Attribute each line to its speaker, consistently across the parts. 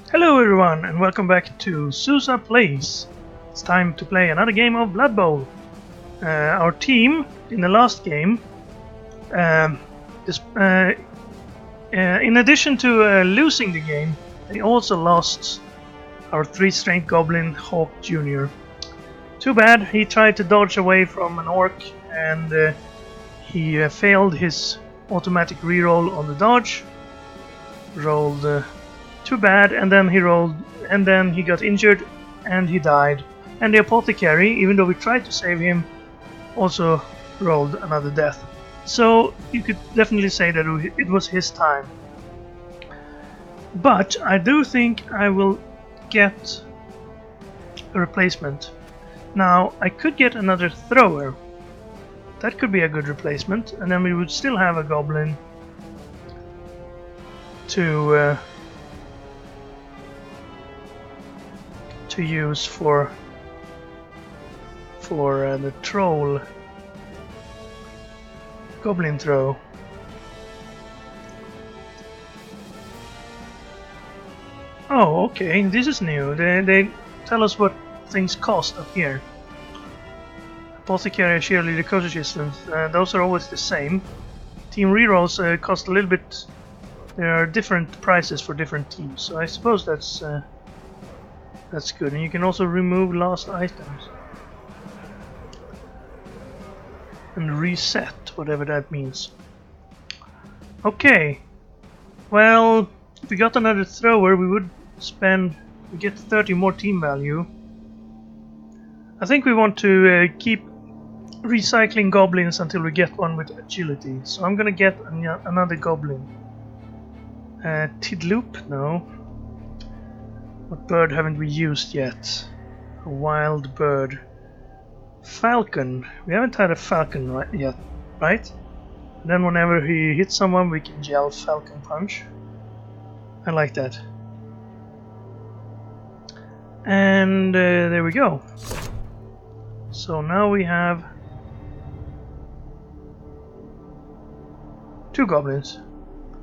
Speaker 1: Hello everyone and welcome back to Susa Plays. It's time to play another game of Blood Bowl. Our team in the last game, in addition to losing the game, they also lost our 3-strength goblin Hawk Jr. Too bad, he tried to dodge away from an orc and he failed his automatic reroll on the dodge. Rolled too bad, and then he got injured and he died. And the apothecary, even though we tried to save him, also rolled another death. So you could definitely say that it was his time. But I do think I will get a replacement. Now I could get another thrower. That could be a good replacement, and then we would still have a goblin to use for the troll goblin throw. Oh, okay, this is new. They tell us what things cost up here. Apothecary, cheerleader, coach assistant. Those are always the same. Team rerolls cost a little bit. There are different prices for different teams, so I suppose that's good. And you can also remove lost items and reset, whatever that means. Okay, well, if we got another thrower, we get 30 more team value. I think we want to keep recycling goblins until we get one with agility. So I'm gonna get another goblin. Tidloop? No. What bird haven't we used yet? A wild bird. Falcon. We haven't had a falcon yet, right? And then whenever he hits someone, we can yell falcon punch. I like that. And there we go. So now we have 2 goblins.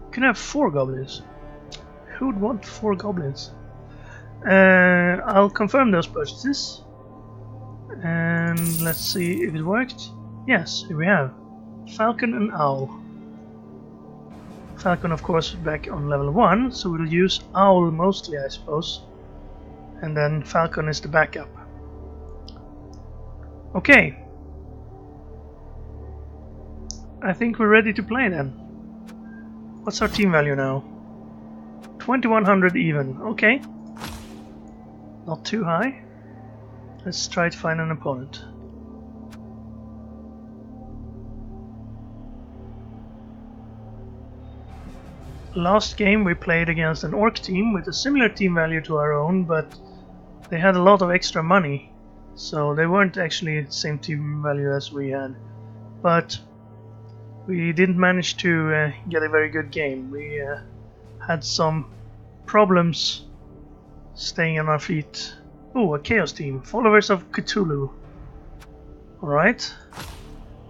Speaker 1: We can have 4 goblins. Who'd want 4 goblins? I'll confirm those purchases. And let's see if it worked. Yes, here we have Falcon and Owl. Falcon, of course, back on level 1, so we'll use Owl mostly, I suppose. And then Falcon is the backup. Okay. I think we're ready to play then. What's our team value now? 2100 even. Okay. Not too high. Let's try to find an opponent. Last game we played against an orc team with a similar team value to our own, but they had a lot of extra money, so they weren't actually the same team value as we had. But we didn't manage to get a very good game. We had some problems staying on our feet. Oh, a chaos team. Followers of Cthulhu. Alright.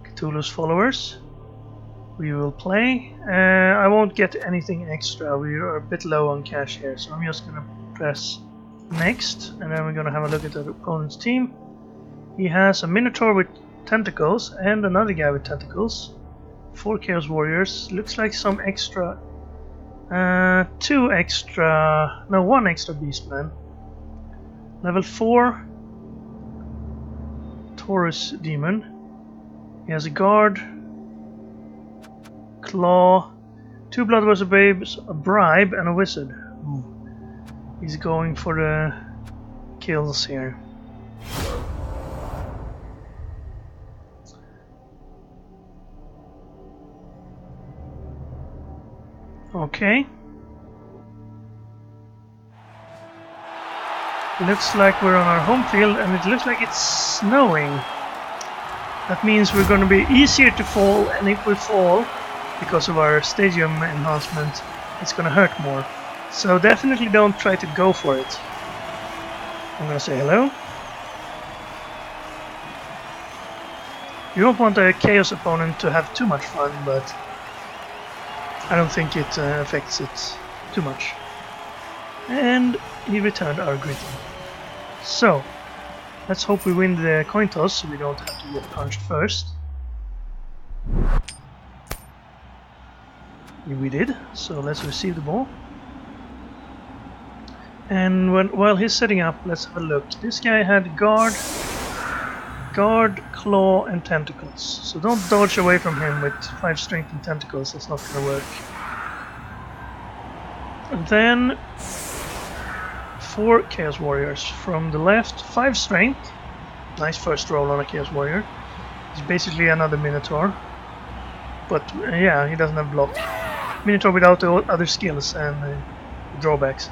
Speaker 1: Cthulhu's followers. We will play. I won't get anything extra. We are a bit low on cash here, so I'm just gonna press next, and then we're gonna have a look at the opponent's team. He has a Minotaur with tentacles and another guy with tentacles. 4 Chaos Warriors. Looks like some extra. 1 extra Beastman. Level 4 Taurus Demon. He has a guard, claw, 2 Bloodworthy Babes, a bribe, and a wizard. He's going for the kills here. Okay. Looks like we're on our home field, and it looks like it's snowing. That means we're going to be easier to fall, and if we fall, because of our stadium enhancement, it's going to hurt more. So definitely don't try to go for it. I'm going to say hello. You don't want a chaos opponent to have too much fun, but I don't think it affects it too much. And he returned our greeting. So, let's hope we win the coin toss so we don't have to get punched first. We did, so let's receive the ball. And while he's setting up, let's have a look. This guy had guard, claw, and tentacles. So don't dodge away from him with 5 strength and tentacles, that's not gonna work. And then 4 Chaos Warriors. From the left, 5 strength. Nice first roll on a Chaos Warrior. He's basically another Minotaur. But yeah, he doesn't have block. Minotaur without the other skills and drawbacks.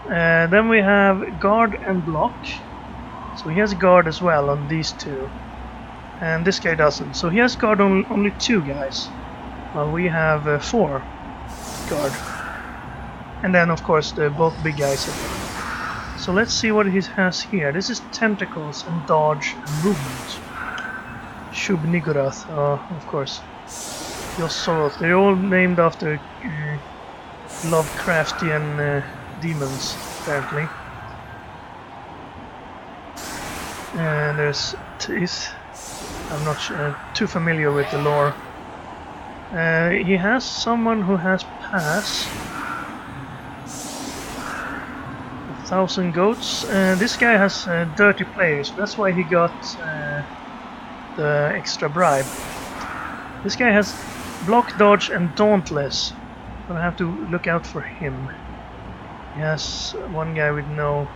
Speaker 1: Then we have guard and block. So he has guard as well on these 2. And this guy doesn't. So he has guard on only 2 guys. While we have 4 guard. And then of course both big guys. So let's see what he has here. This is tentacles and dodge and movement. Shub Nigorath, of course. Yosoroth. They're all named after Lovecraftian demons, apparently. And there's Teeth. I'm not too familiar with the lore. He has someone who has pass. 1,000 goats. This guy has dirty players. That's why he got the extra bribe. This guy has block, dodge, and dauntless. Gonna have to look out for him. He has one guy with no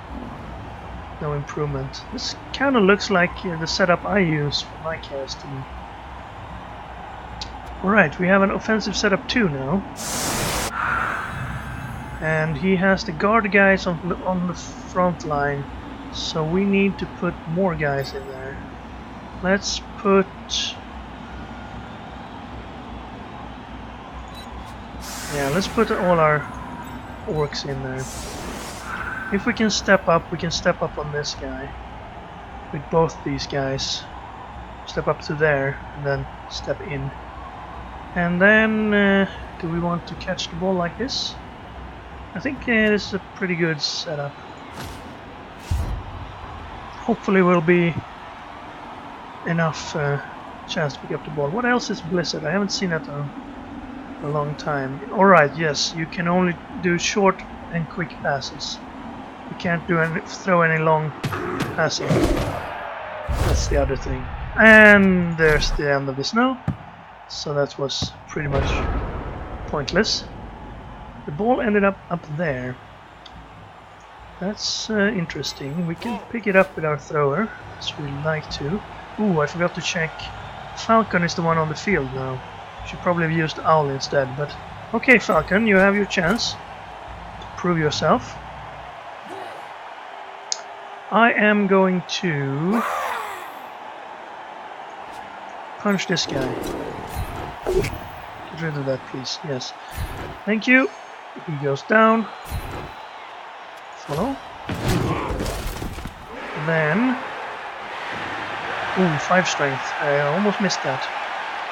Speaker 1: improvement. This kind of looks like the setup I use for my cast team. Alright, we have an offensive setup too now. And he has the guard guys on the front line. So we need to put more guys in there. Let's put... yeah, let's put all our orcs in there. If we can step up, we can step up on this guy. With both these guys. Step up to there, and then step in. And then, do we want to catch the ball like this? I think this is a pretty good setup. Hopefully will be enough chance to pick up the ball. What else is Blizzard? I haven't seen that in a long time. Alright, yes, you can only do short and quick passes. You can't throw any long passing. That's the other thing. And there's the end of the snow. So that was pretty much pointless. The ball ended up there. That's interesting. We can pick it up with our thrower, as we'd like to. Ooh, I forgot to check. Falcon is the one on the field now. Should probably have used Owl instead, but... okay, Falcon, you have your chance to prove yourself. I am going to... punch this guy. Get rid of that, please. Yes. Thank you. He goes down. Follow. Then... ooh, 5 strength. I almost missed that.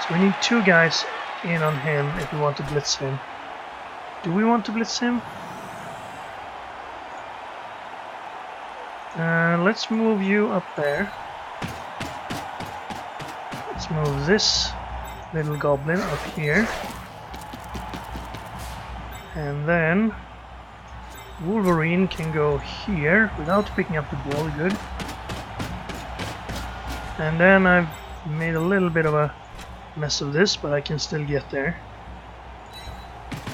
Speaker 1: So we need 2 guys in on him if we want to blitz him. Do we want to blitz him? Let's move you up there. Let's move this little goblin up here. And then Wolverine can go here without picking up the ball. Good. And then I've made a little bit of a mess of this, but I can still get there.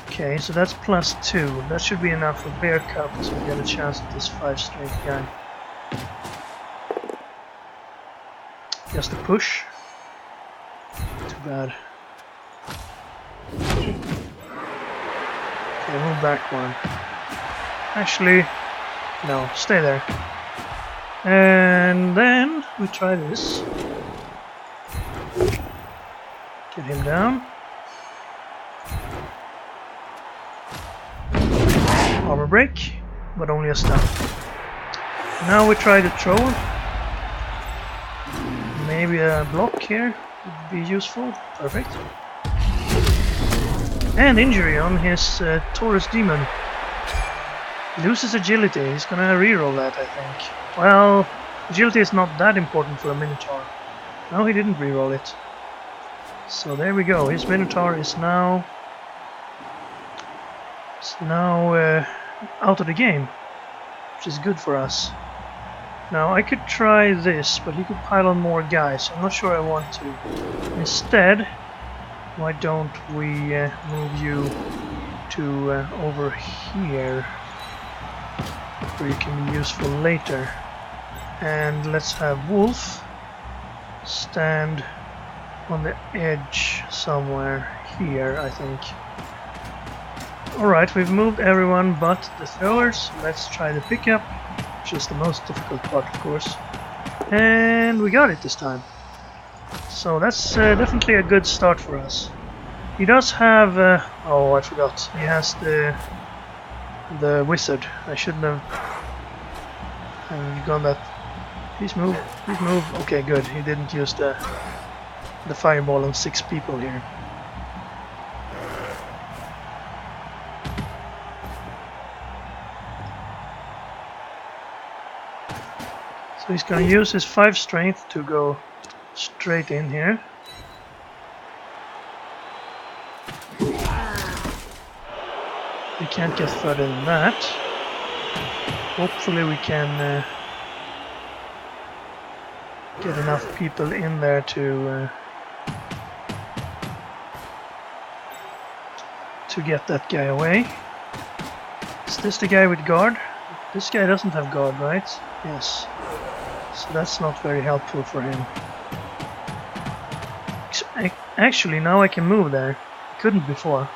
Speaker 1: Okay, so that's +2. That should be enough for Bear Cup to get a chance at this 5 strength guy. Just a push. Too bad. Okay, move back 1. Actually, no, stay there. And then we try this. Get him down. Armor break, but only a stun. Now we try the troll. Maybe a block here would be useful. Perfect. And injury on his Taurus demon. Loses agility. He's gonna reroll that, I think. Well, agility is not that important for a Minotaur. No, he didn't reroll it. So there we go. His Minotaur is now out of the game, which is good for us. Now I could try this, but he could pile on more guys. So I'm not sure I want to. Instead, why don't we move you to over here, where you can be useful later. And let's have Wolf stand on the edge somewhere here, I think. Alright, we've moved everyone but the throwers. Let's try the pickup, which is the most difficult part, of course. And we got it this time. So that's definitely a good start for us. He does have... oh, I forgot. He has the wizard. I shouldn't have gone that... Please move. Please move. Okay, good. He didn't use the fireball on 6 people here. So he's gonna use his 5 strength to go straight in here. We can't get further than that. Hopefully we can get enough people in there to get that guy away. Is this the guy with guard? This guy doesn't have guard, right? Yes. So that's not very helpful for him. Actually, now I can move there. I couldn't before.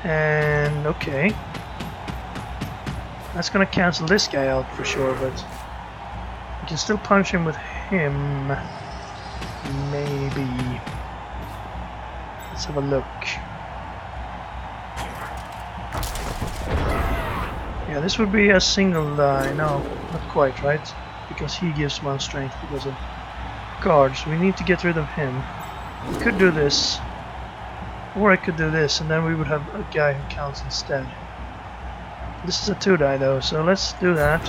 Speaker 1: And okay. That's gonna cancel this guy out for sure, but we can still punch him with him. Maybe. Let's have a look. Yeah, this would be a single die. No, not quite, right? Because he gives 1 strength because of guards. We need to get rid of him. We could do this. Or I could do this, and then we would have a guy who counts instead. This is a 2 die though, so let's do that.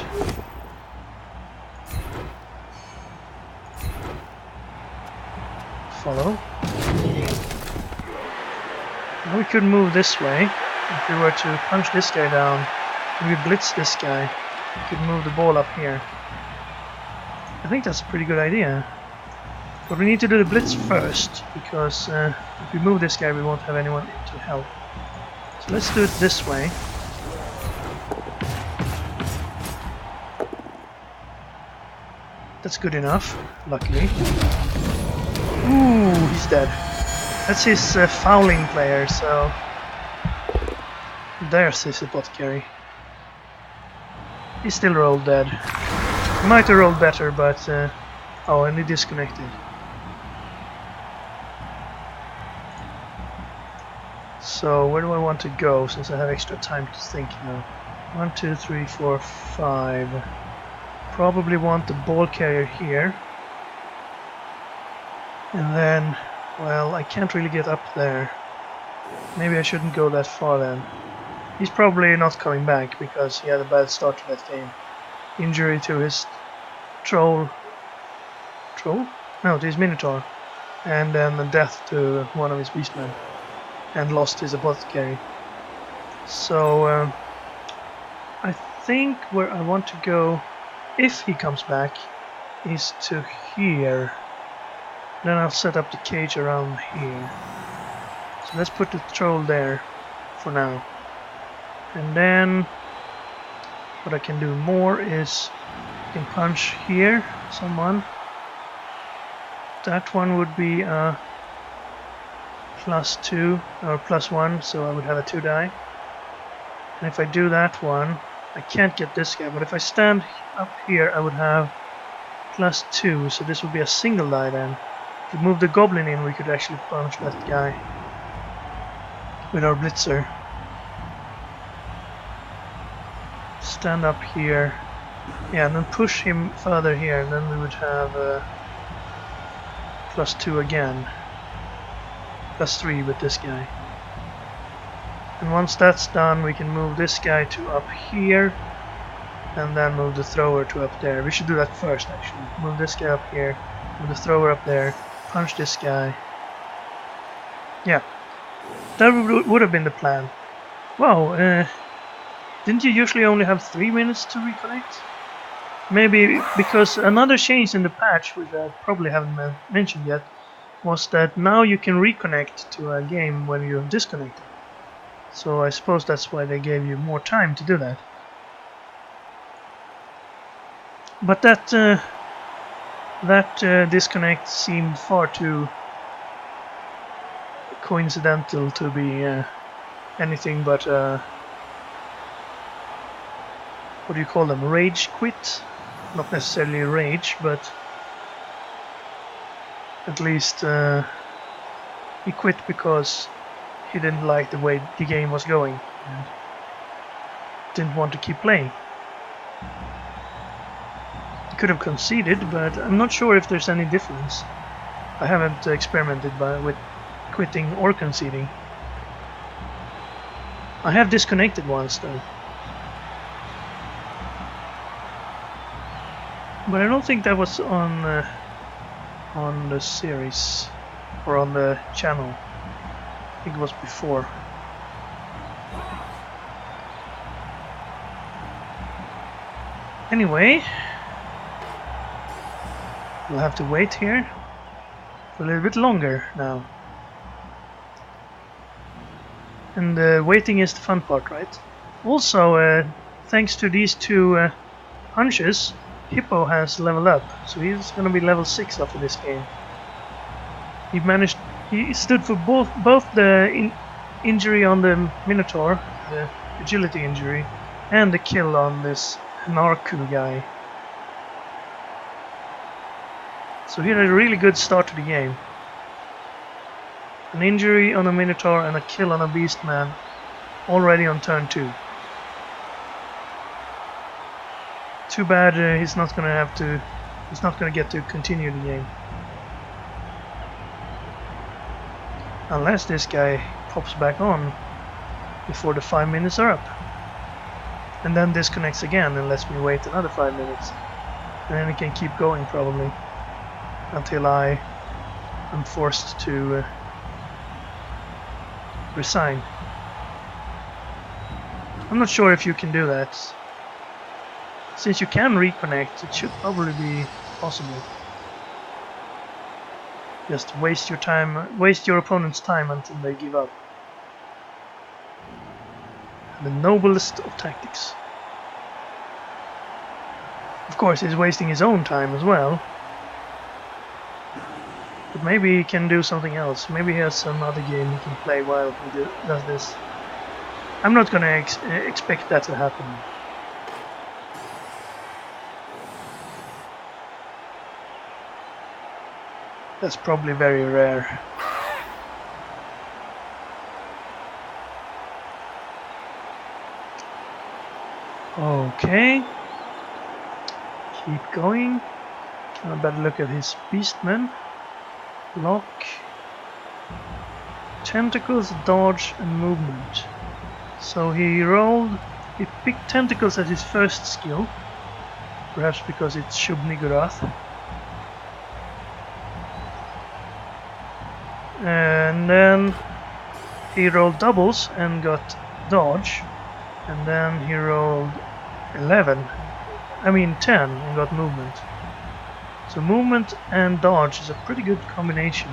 Speaker 1: Follow. Now we could move this way. If we were to punch this guy down, we blitz this guy, we could move the ball up here. I think that's a pretty good idea. But we need to do the blitz first, because if we move this guy we won't have anyone to help. So let's do it this way. That's good enough, luckily. Ooh, he's dead. That's his fouling player, so... There's his apothecary. He still rolled dead. He might have rolled better, but... oh, and he disconnected. So, where do I want to go, since I have extra time to think now? 1, 2, 3, 4, 5... Probably want the ball carrier here. And then, well, I can't really get up there. Maybe I shouldn't go that far then. He's probably not coming back because he had a bad start to that game. Injury to his troll. Troll? No, to his Minotaur. And then a death to one of his beastmen. And lost his apothecary. So, I think where I want to go, if he comes back, is to here. Then I'll set up the cage around here. So let's put the troll there for now. And then what I can do more is I can punch here someone. That one would be a +2 or +1, so I would have a 2 die. And if I do that one, I can't get this guy, but if I stand up here I would have +2, so this would be a single die then. If we move the goblin in, we could actually punch that guy with our blitzer. Stand up here, yeah, and then push him further here, and then we would have +2 again. +3 with this guy. And once that's done, we can move this guy to up here, and then move the thrower to up there. We should do that first, actually. Move this guy up here, move the thrower up there, punch this guy. Yeah, that would have been the plan. Wow, didn't you usually only have 3 minutes to reconnect? Maybe because another change in the patch, which I probably haven't mentioned yet, was that now you can reconnect to a game when you're disconnected. So I suppose that's why they gave you more time to do that. But that disconnect seemed far too coincidental to be anything but what do you call them? Rage quit? Not necessarily rage, but at least he quit because he didn't like the way the game was going and didn't want to keep playing. He could have conceded, but I'm not sure if there's any difference. I haven't experimented with quitting or conceding. I have disconnected once though. But I don't think that was on the series or on the channel. I think it was before. Anyway, we'll have to wait here for a little bit longer now. And waiting is the fun part, right? Also, thanks to these two punches, Hippo has leveled up, so he's gonna be level 6 after this game. He stood for both the injury on the Minotaur, the agility injury, and the kill on this Narku guy. So he had a really good start to the game. An injury on a Minotaur and a kill on a Beastman already on turn 2. Too bad he's not gonna get to continue the game. Unless this guy pops back on before the 5 minutes are up. And then disconnects again and lets me wait another 5 minutes. And then it can keep going probably until I am forced to resign. I'm not sure if you can do that. Since you can reconnect, it should probably be possible. Just waste your time, waste your opponent's time until they give up. The noblest of tactics. Of course, he's wasting his own time as well. But maybe he can do something else. Maybe he has some other game he can play while he does this. I'm not gonna expect that to happen. That's probably very rare. Okay. Keep going. I better look at his beastmen. Lock. Tentacles, dodge, and movement. So he picked tentacles as his first skill. Perhaps because it's Shub Nigurath. And then he rolled doubles and got dodge, and then he rolled 10 and got movement. So movement and dodge is a pretty good combination.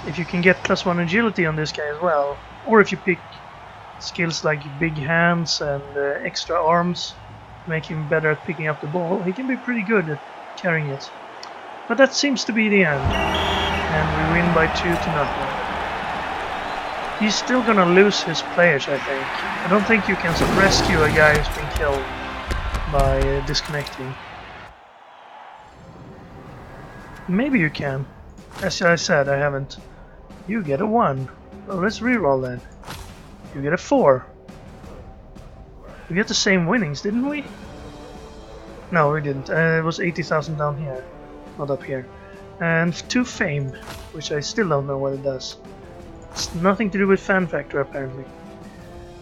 Speaker 1: If you can get +1 agility on this guy as well, or if you pick skills like big hands and extra arms to make him better at picking up the ball, he can be pretty good at carrying it. But that seems to be the end. And we win by 2-0. He's still gonna lose his players, I think. I don't think you can rescue a guy who's been killed by disconnecting. Maybe you can. As I said, I haven't. You get a 1. Well, let's reroll then. You get a 4. We get the same winnings, didn't we? No, we didn't. It was 80,000 down here, not up here. And 2 fame, which I still don't know what it does. It's nothing to do with fan factor apparently.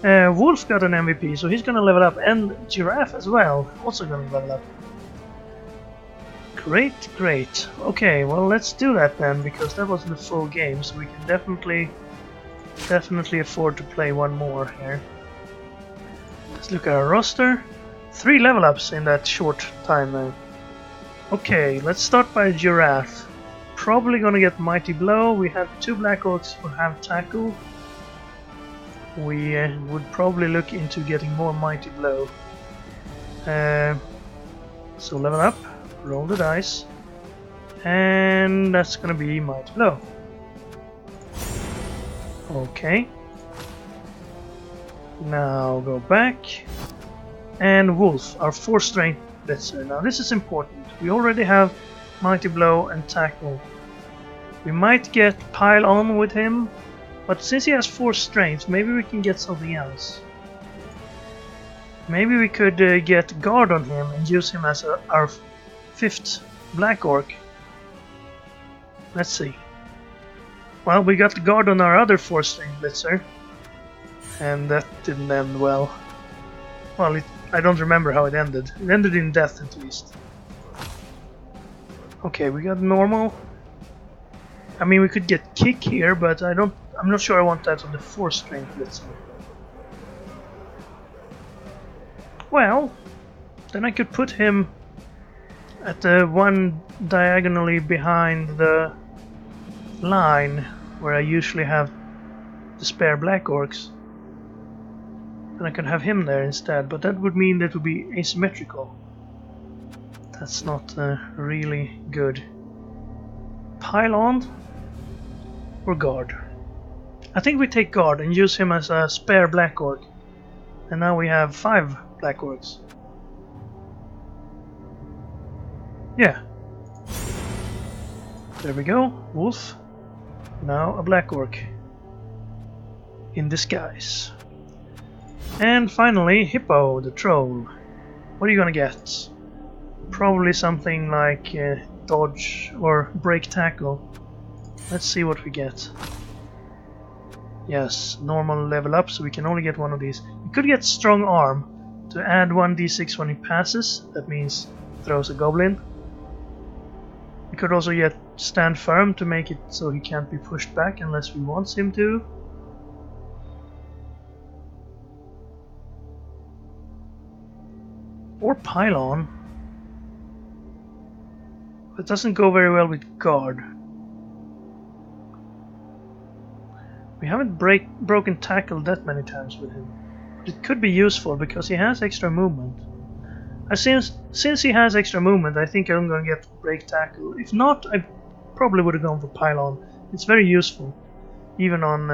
Speaker 1: Wolf got an MVP, so he's gonna level up, and Giraffe as well, also gonna level up. Great, great. Okay, well let's do that then, because that wasn't a full game, so we can definitely afford to play one more here. Let's look at our roster. 3 level ups in that short time now. Okay, let's start by Giraffe. Probably gonna get Mighty Blow. We have 2 Black Orcs who have Tackle. We would probably look into getting more Mighty Blow. So level up, roll the dice, and that's gonna be Mighty Blow. Okay. Now go back. And Wolf, our 4 strength blitzer. Now this is important. We already have Mighty Blow and Tackle. We might get Pile On with him, but since he has 4 strength, maybe we can get something else. Maybe we could get Guard on him and use him as our 5th Black Orc. Let's see. Well, we got the Guard on our other 4 strength blitzer, and that didn't end well. Well, I don't remember how it ended. It ended in death at least. Okay, we got normal. I mean, we could get Kick here, but I'm not sure I want that on the 4 strength blitzer. Well, then I could put him at the one diagonally behind the line where I usually have the spare Black Orcs. And I could have him there instead, but that would mean that it would be asymmetrical. That's not really good. Pile On or Guard? I think we take Guard and use him as a spare Black Orc. And now we have 5 Black Orcs. Yeah. There we go. Wolf. Now a Black Orc. In disguise. And finally, Hippo, the troll. What are you gonna get? Probably something like dodge or break tackle. Let's see what we get. Yes, normal level up, so we can only get one of these. We could get strong arm to add 1d6 when he passes. That means throws a goblin. We could also get stand firm to make it so he can't be pushed back unless we want him to. Or Pile On. It doesn't go very well with Guard. We haven't broken tackle that many times with him. But it could be useful because he has extra movement. Since he has extra movement, I think I'm gonna get break tackle. If not, I probably would have gone for Pile On. It's very useful, even on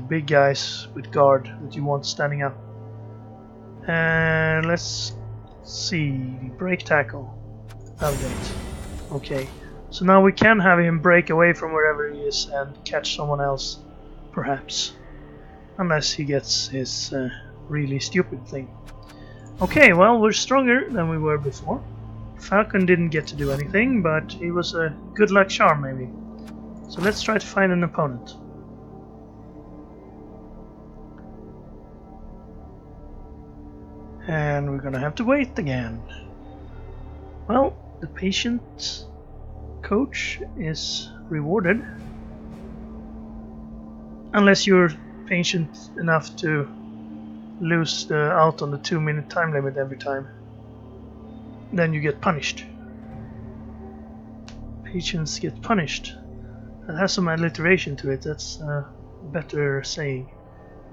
Speaker 1: big guys with Guard that you want standing up. And let's see, break tackle. Validate. Okay, so now we can have him break away from wherever he is and catch someone else, perhaps. Unless he gets his really stupid thing. Okay, well, we're stronger than we were before. Falcon didn't get to do anything, but he was a good luck charm maybe. So let's try to find an opponent. And we're gonna have to wait again. Well, the patient coach is rewarded. Unless you're patient enough to lose out on the 2-minute time limit every time. Then you get punished. Patients get punished. That has some alliteration to it, that's a better saying.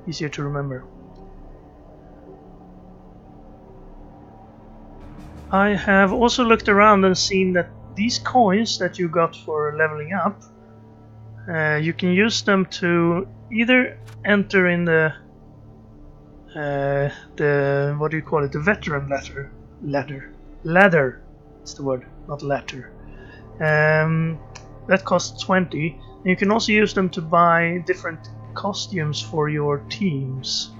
Speaker 1: Easier to remember. I have also looked around and seen that these coins that you got for leveling up, you can use them to either enter in the what do you call it? The veteran ladder. It's the word, not ladder. That costs 20. And you can also use them to buy different costumes for your teams.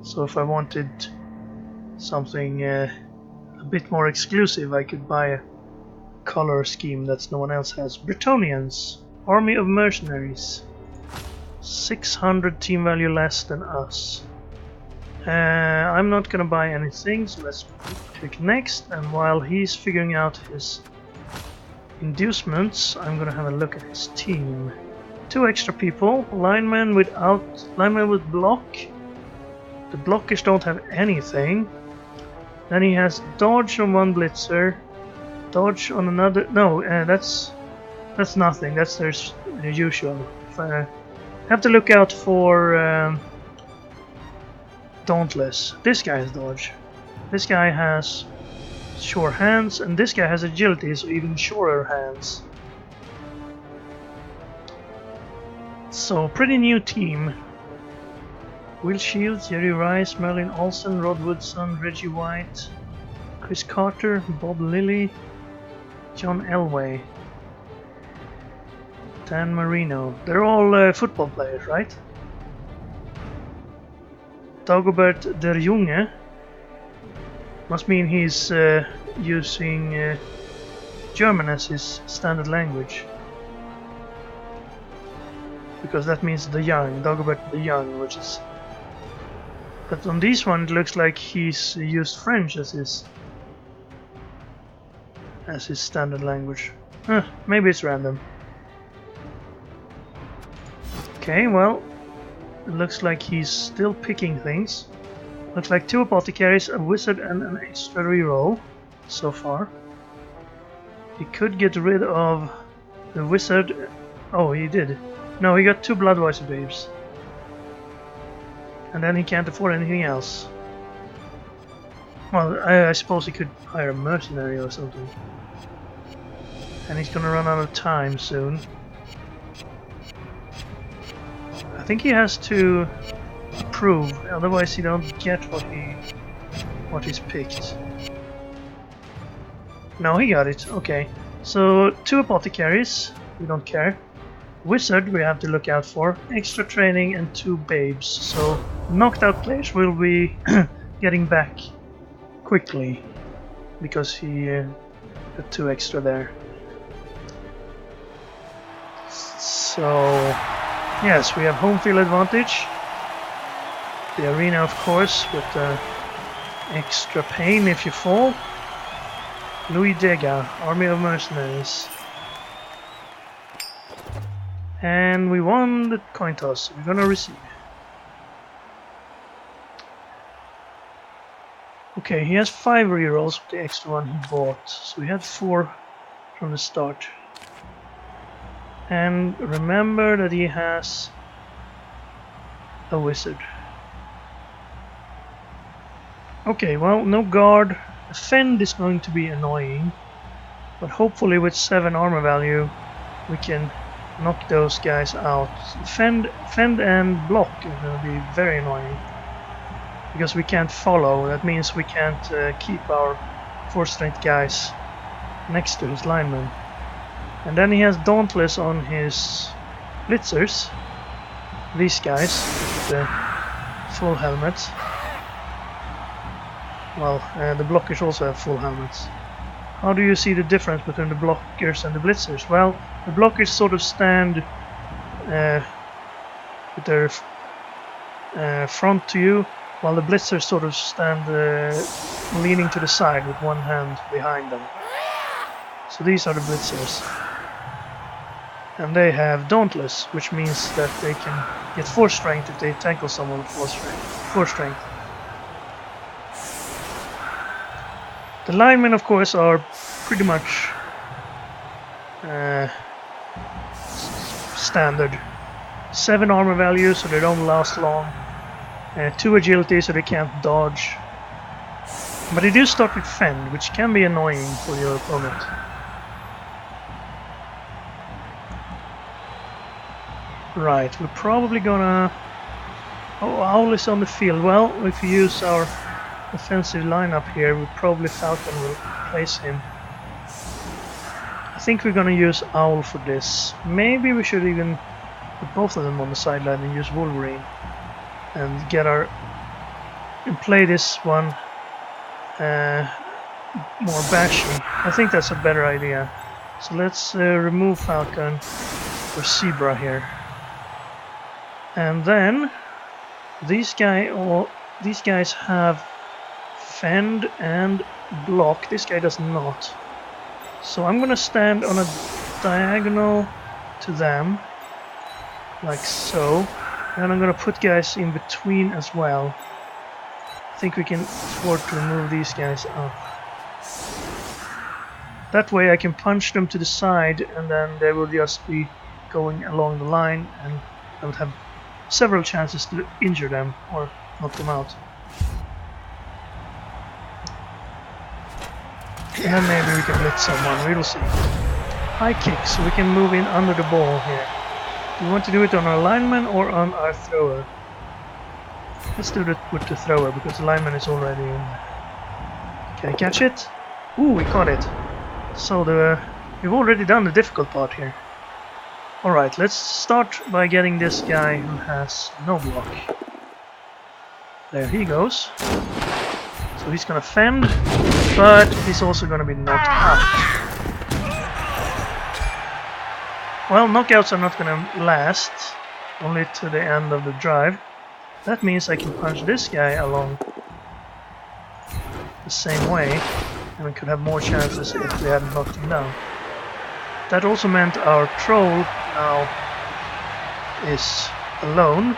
Speaker 1: So if I wanted something a bit more exclusive, I could buy color scheme that no one else has. Bretonnians, army of mercenaries. 600 team value less than us. I'm not gonna buy anything, so let's click next, and while he's figuring out his inducements, I'm gonna have a look at his team. 2 extra people, linemen with block. The blockers don't have anything. Then he has dodge on 1 blitzer, dodge on another. No, that's nothing. That's their usual. Have to look out for Dauntless. This guy has dodge. This guy has sure hands, and this guy has agility, so even surer hands. So pretty new team. Will Shields, Jerry Rice, Merlin Olsen, Rod Woodson, Reggie White, Chris Carter, Bob Lilly, John Elway, Dan Marino. They're all football players, right? Dagobert der Junge must mean he's using German as his standard language. Because that means the young, Dagobert the Young, which is... But on this one it looks like he's used French as his standard language. Maybe it's random. Okay, well, it looks like he's still picking things. Looks like 2 apothecaries, a wizard, and an extra reroll so far. He could get rid of the wizard. Oh, he did. No, he got 2 Bloodweiser babes. And then he can't afford anything else. Well, I suppose he could hire a mercenary or something. And he's gonna run out of time soon. I think he has to prove, otherwise he don't get what he's picked. No, he got it. Okay. So 2 apothecaries, we don't care. Wizard we have to look out for, extra training, and 2 babes. So knocked out players will be getting back quickly because he got 2 extra there. So yes, we have home field advantage. The arena, of course, with the extra pain if you fall. Louis Degas, Army of Mercenaries. And we won the coin toss, so we're gonna receive. Okay, he has 5 rerolls with the extra one he bought, so we had 4 from the start. And remember that he has a wizard. Okay, well, no guard. A fend is going to be annoying, but hopefully with 7 armor value we can knock those guys out. Fend and block is going to be very annoying because we can't follow. That means we can't keep our 4 strength guys next to his linemen. And then he has Dauntless on his blitzers. These guys with the full helmets. Well, the blockers also have full helmets. How do you see the difference between the blockers and the blitzers? Well, the blockers sort of stand with their front to you, while the blitzers sort of stand leaning to the side with one hand behind them. So these are the blitzers. And they have Dauntless, which means that they can get 4 strength if they tackle someone with 4 strength. The linemen, of course, are pretty much standard. 7 armor value, so they don't last long. 2 agility, so they can't dodge. But they do start with fend, which can be annoying for your opponent. Right, we're probably gonna... Oh, Owl is on the field. Well, if we use our offensive lineup here, we probably Falcon will place him. I think we're gonna use Owl for this. Maybe we should even put both of them on the sideline and use Wolverine and get our... and play this one more bashy. I think that's a better idea. So let's remove Falcon for Zebra here. And then these guys have Fend and Block. This guy does not. So I'm gonna stand on a diagonal to them, like so. And I'm gonna put guys in between as well. I think we can afford to remove these guys up. That way I can punch them to the side and then they will just be going along the line and I would have several chances to injure them or knock them out. And then maybe we can blitz someone, we will see. High kick, so we can move in under the ball here. Do we want to do it on our lineman or on our thrower? Let's do it with the thrower because the lineman is already in there. Can I catch it? Ooh, we caught it. So we've already done the difficult part here. Alright, let's start by getting this guy who has no block. There he goes. So he's gonna fend, but he's also gonna be knocked out. Well, knockouts are not gonna last, only to the end of the drive. That means I can punch this guy along the same way, and we could have more chances if we hadn't knocked him down. That also meant our troll now is alone.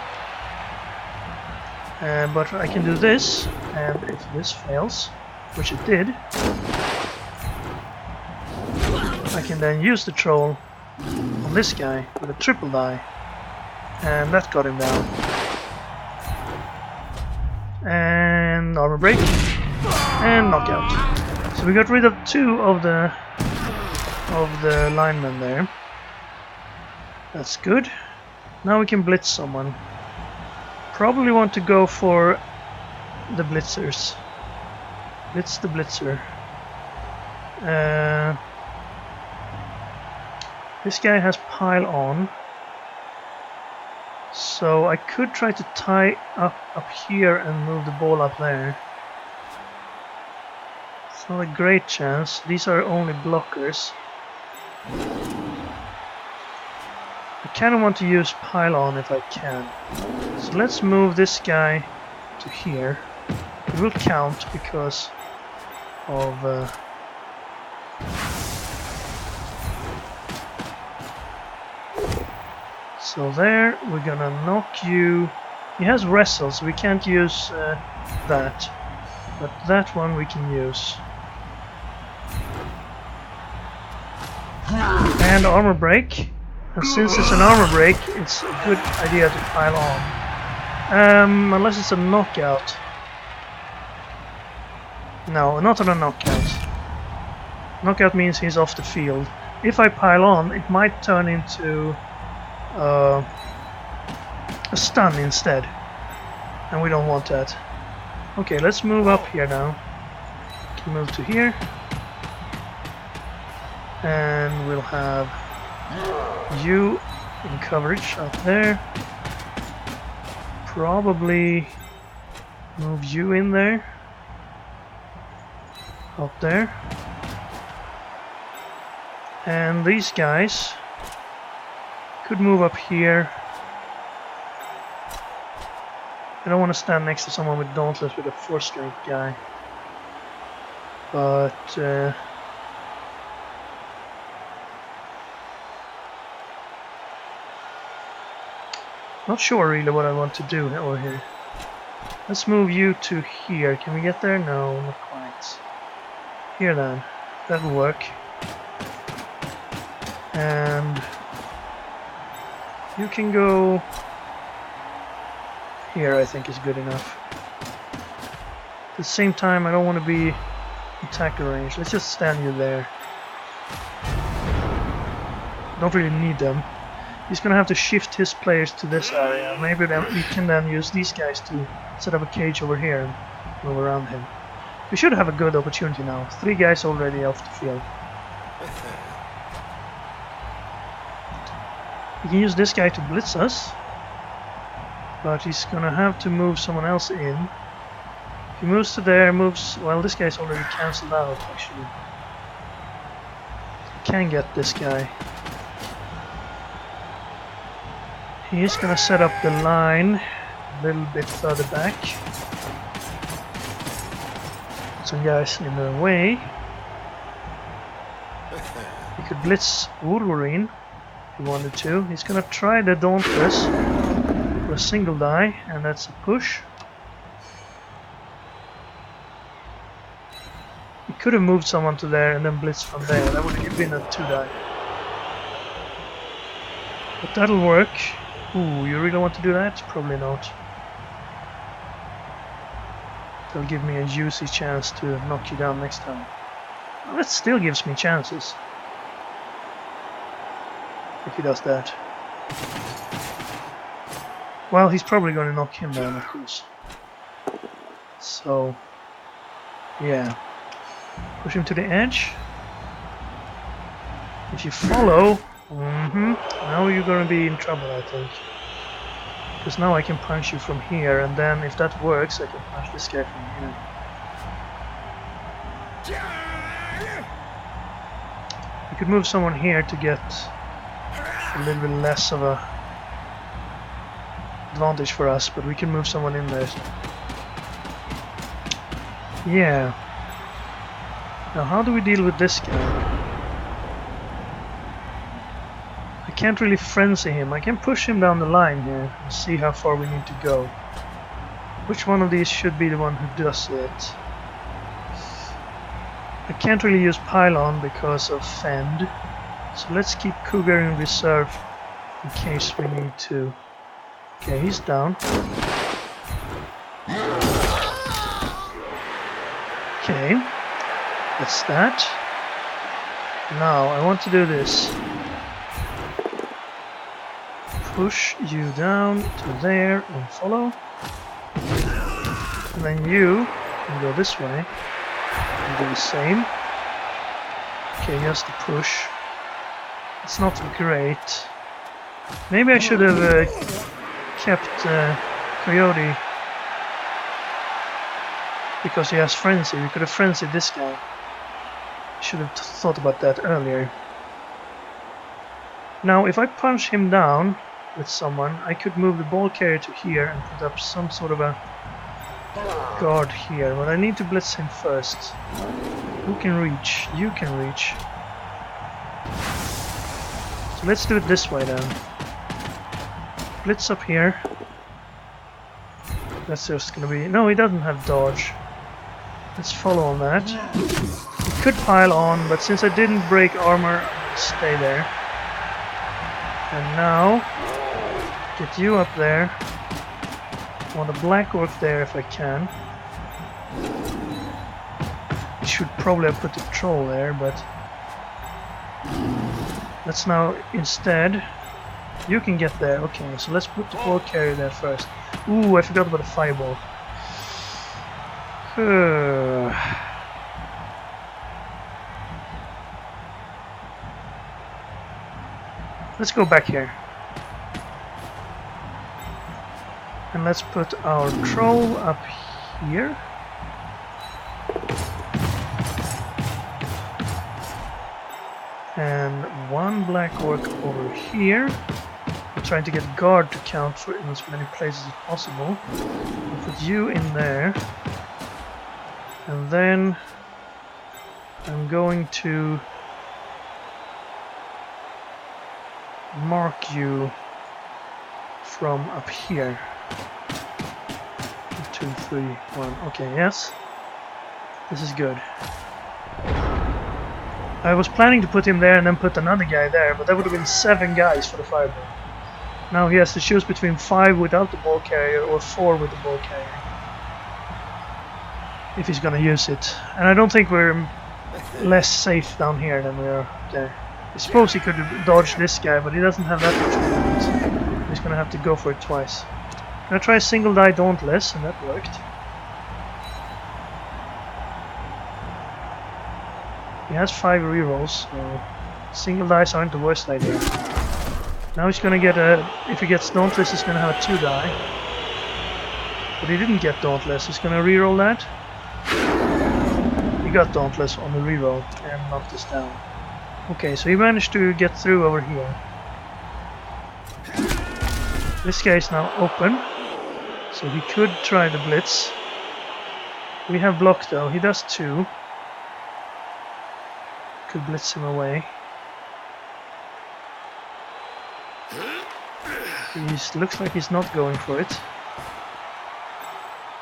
Speaker 1: But I can do this, and if this fails, which it did, I can then use the troll on this guy with a triple die, and that got him down. And armor break, and knockout. So we got rid of 2 of the linemen there. That's good. Now we can blitz someone. Probably want to go for the blitzers. Blitz the blitzer. This guy has pile on. So I could try to tie up here and move the ball up there. It's not a great chance. These are only blockers. I kind of want to use pile on if I can. So let's move this guy to here. It will count because of so there, we're gonna knock you. He has wrestle, so we can't use that. But that one we can use. And armor break. And since it's an armor break, it's a good idea to pile on. Unless it's a knockout. No, not on a knockout. Knockout means he's off the field. If I pile on, it might turn into a stun instead. And we don't want that. Okay, let's move up here now. Can move to here. And we'll have you in coverage up there. Probably move you in there. Up there. And these guys could move up here. I don't want to stand next to someone with Dauntless with a 4-strength guy. But not sure really what I want to do over here. Let's move you to here. Can we get there? No, not quite. Here then. That'll work. And you can go here, I think is good enough. At the same time, I don't want to be attacker range. Let's just stand you there. Don't really need them. He's gonna have to shift his players to this area. Maybe then we can then use these guys to set up a cage over here and move around him. We should have a good opportunity now. 3 guys already off the field. We can use this guy to blitz us, but he's gonna have to move someone else in. If He moves to there, moves... Well, this guy's already cancelled out, actually. Can get this guy. He is gonna set up the line a little bit further back. Some guys in the way. He could blitz Wolverine if he wanted to. He's gonna try the Dauntless for a single die, and that's a push. He could have moved someone to there and then blitz from there. That would have been a 2-die. But that'll work. Ooh, you really want to do that? Probably not. That'll give me a juicy chance to knock you down next time. Well, that still gives me chances. If he does that. Well, he's probably going to knock him down, of course. So, yeah. Push him to the edge. If you follow, now you're gonna be in trouble, I think. Because now I can punch you from here, and then if that works, I can punch this guy from here. We could move someone here to get a little bit less of a advantage for us, but we can move someone in there. Yeah. Now how do we deal with this guy? I can't really frenzy him. I can push him down the line here and see how far we need to go. Which one of these should be the one who does it? I can't really use Pylon because of Fend. So let's keep Cougar in reserve in case we need to. Okay, he's down. Okay. That's that. Now I want to do this. Push you down to there and follow. And then you can go this way and do the same. Okay, just the push. It's not great. Maybe I should have kept Coyote because he has frenzy. We could have frenzied this guy. Should have thought about that earlier. Now, if I punch him down with someone, I could move the ball carrier to here and put up some sort of a guard here, but I need to blitz him first. Who can reach? You can reach. So let's do it this way then. Blitz up here. That's just gonna be... No, he doesn't have dodge. Let's follow on that. He could pile on, but since I didn't break armor, I'll stay there. And now, get you up there. I want a black orc there if I can. I should probably have put the troll there, but let's now instead. You can get there. Okay, so let's put the ball carrier there first. Ooh, I forgot about the fireball. Let's go back here. And let's put our troll up here. And one black orc over here. I'm trying to get guard to count for in as many places as possible. I'll put you in there. And then I'm going to mark you from up here. 2, 3, 1. Okay, yes. This is good. I was planning to put him there and then put another guy there, but that would have been 7 guys for the fireball. Now he has to choose between 5 without the ball carrier or 4 with the ball carrier. If he's gonna use it. And I don't think we're less safe down here than we are there. I suppose he could dodge this guy, but he doesn't have that much movement. He's gonna have to go for it twice. I'm gonna try a single die Dauntless, and that worked. He has 5 rerolls, so single dice aren't the worst idea. Now he's gonna get a... If he gets Dauntless, he's gonna have a 2 die. But he didn't get Dauntless. He's gonna reroll that. He got Dauntless on the reroll and knocked us down. Okay, so he managed to get through over here. This guy is now open, so he could try the blitz. We have block though, he does 2. Could blitz him away. He looks like he's not going for it.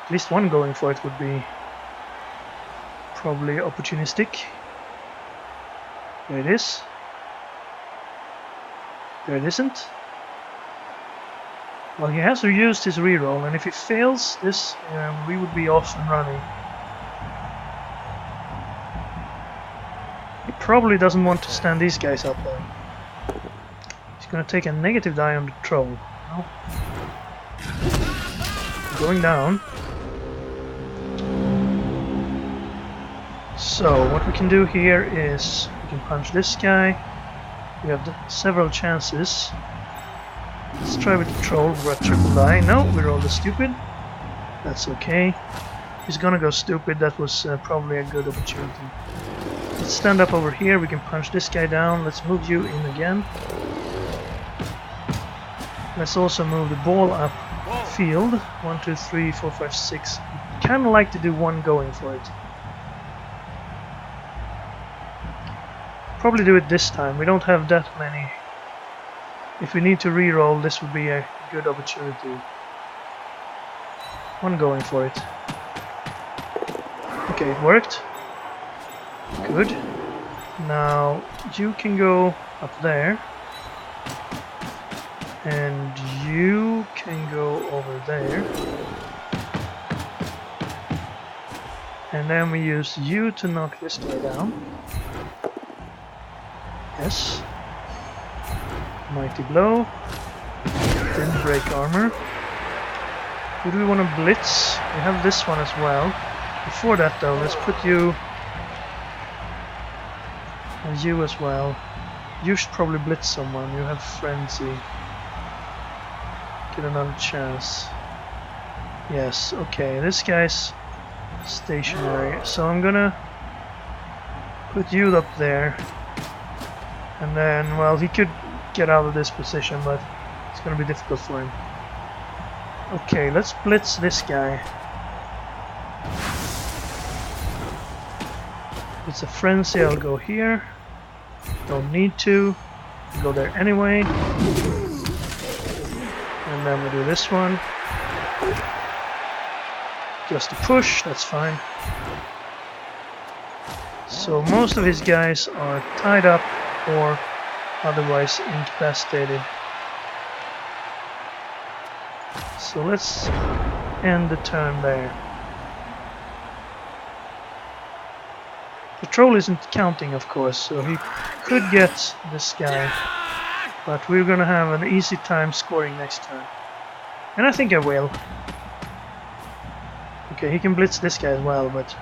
Speaker 1: At least one going for it would be probably opportunistic. There it is. There it isn't. Well, he has used his reroll, and if he fails this, we would be off and running. He probably doesn't want to stand these guys up though. He's gonna take a negative die on the troll. No. Going down. So, what we can do here is we can punch this guy. We have several chances. Let's try with the troll. We're at triple die. No, we rolled a stupid. That's okay. He's gonna go stupid. That was probably a good opportunity. Let's stand up over here. We can punch this guy down. Let's move you in again. Let's also move the ball up field. 1, 2, 3, 4, 5, 6. Kinda like to do one going for it. Probably do it this time. We don't have that many. If we need to reroll, this would be a good opportunity. One going for it. Okay, it worked. Good. Now you can go up there. And you can go over there. And then we use you to knock this guy down. Yes. Mighty blow. Didn't break armor. Who do we want to blitz? We have this one as well. Before that though, let's put you and you as well. You should probably blitz someone. You have frenzy. Get another chance. Yes, okay, this guy's stationary. So I'm gonna put you up there. And then, well, he could get out of this position, but it's gonna be difficult for him. Okay, let's blitz this guy. It's a frenzy, I'll go here. Don't need to. Go there anyway. And then we do this one. Just a push, that's fine. So most of his guys are tied up or otherwise incapacitated. So let's end the turn there. The troll isn't counting, of course, so he could get this guy, but we're gonna have an easy time scoring next turn. And I think I will. Okay, he can blitz this guy as well, but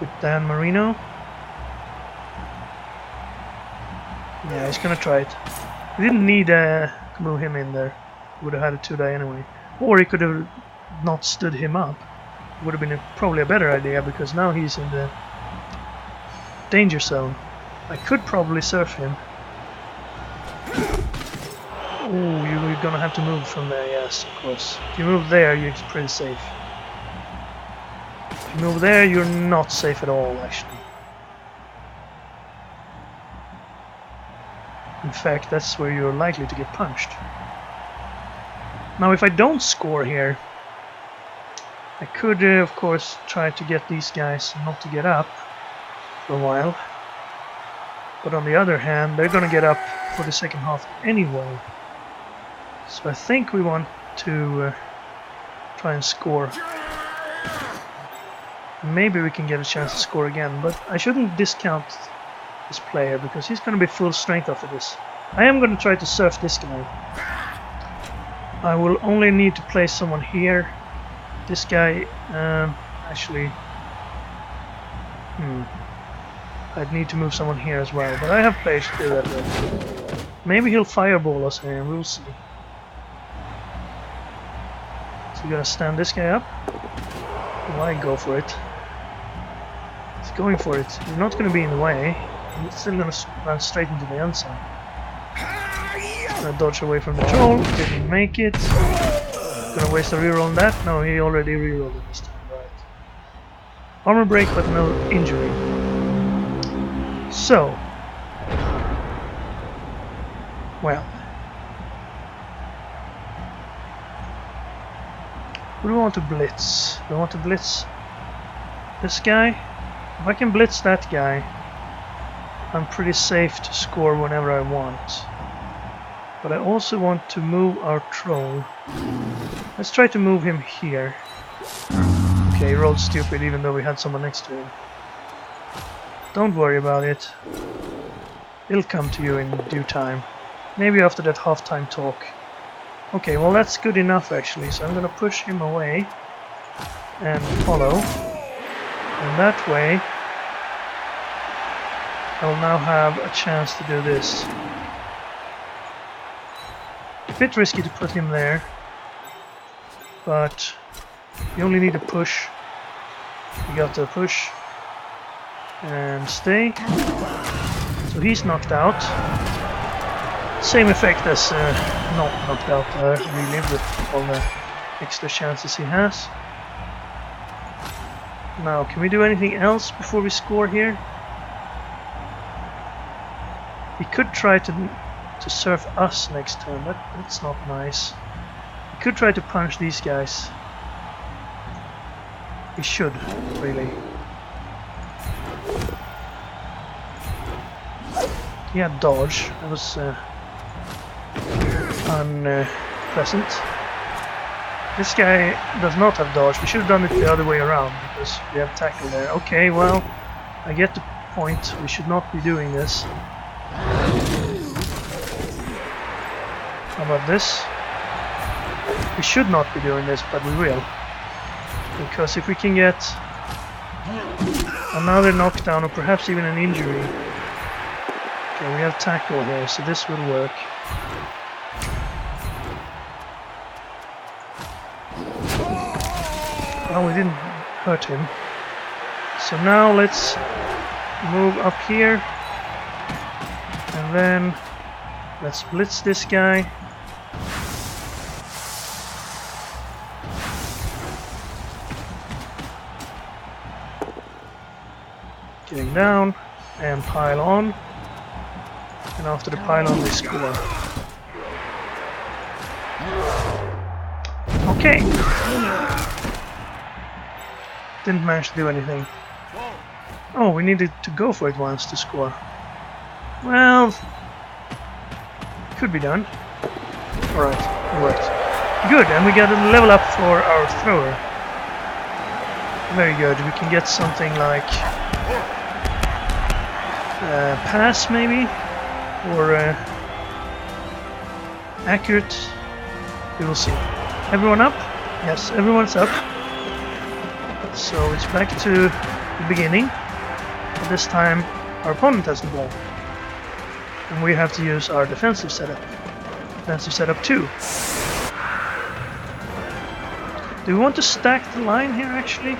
Speaker 1: with Dan Marino. Yeah, he's gonna try it. We didn't need to move him in there. Would have had a 2-die anyway. Or he could have not stood him up. Would have been probably a better idea, because now he's in the danger zone. I could probably surf him. Oh, you're gonna have to move from there, yes, of course. If you move there, you're pretty safe. If you move there, you're not safe at all, actually. In fact, that's where you're likely to get punched. Now, if I don't score here, I could, of course, try to get these guys not to get up for a while. But on the other hand, they're gonna get up for the second half anyway. So I think we want to try and score. Maybe we can get a chance to score again, but I shouldn't discount this player because he's gonna be full strength after this. I am gonna try to surf this guy. I will only need to place someone here. This guy, actually, I'd need to move someone here as well, but I have players to do that with. Maybe he'll fireball us here, we'll see. we're gonna stand this guy up. Why go for it? He's going for it. You're not gonna be in the way. He's still gonna run straight into the end zone. Gonna dodge away from the troll. Didn't make it. Gonna waste a reroll on that. No, he already rerolled it this time. Right. Armor break, but no injury. So, well, who do we want to blitz? Do we want to blitz this guy? If I can blitz that guy, I'm pretty safe to score whenever I want. But I also want to move our troll. Let's try to move him here. Okay, he rolled stupid even though we had someone next to him. Don't worry about it. It'll come to you in due time. Maybe after that halftime talk. Okay, well that's good enough actually, so I'm gonna push him away and follow. And that way I'll now have a chance to do this. A bit risky to put him there, but you only need a push. You got to push and stay. So he's knocked out. Same effect as not knocked out really, with all the extra chances he has. Now, can we do anything else before we score here? He could try to surf us next turn. That's not nice. He could try to punch these guys. He should, really. He had dodge. That was unpleasant. This guy does not have dodge. We should have done it the other way around because we have tackle there. Okay, well, I get the point. We should not be doing this. How about this? We should not be doing this, but we will. Because if we can get another knockdown or perhaps even an injury. Okay, we have tackle here, so this will work. Oh, we didn't hurt him. So now let's move up here. And then let's blitz this guy. Getting down and pile on. And after the pile on, we score. Okay. Didn't manage to do anything. Oh, we needed to go for it once to score. Well, could be done. Alright, it worked. Good, and we got a level up for our thrower. Very good, we can get something like pass maybe, or accurate. We will see. Everyone up? Yes, everyone's up. So it's back to the beginning. But this time our opponent has the ball. And we have to use our defensive setup. Defensive setup 2. Do we want to stack the line here actually?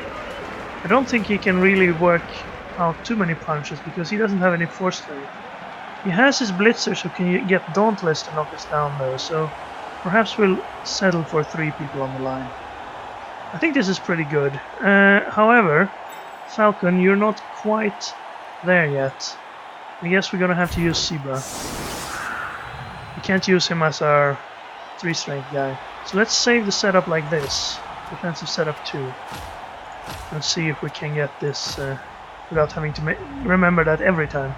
Speaker 1: I don't think he can really work out too many punches because he doesn't have any force strength. He has his blitzer, so can you get Dauntless to knock us down though, so perhaps we'll settle for 3 people on the line. I think this is pretty good. However, Falcon, you're not quite there yet. I guess we're gonna have to use Zebra. We can't use him as our 3 strength guy. So let's save the setup like this. Defensive setup 2. And see if we can get this without having to remember that every time.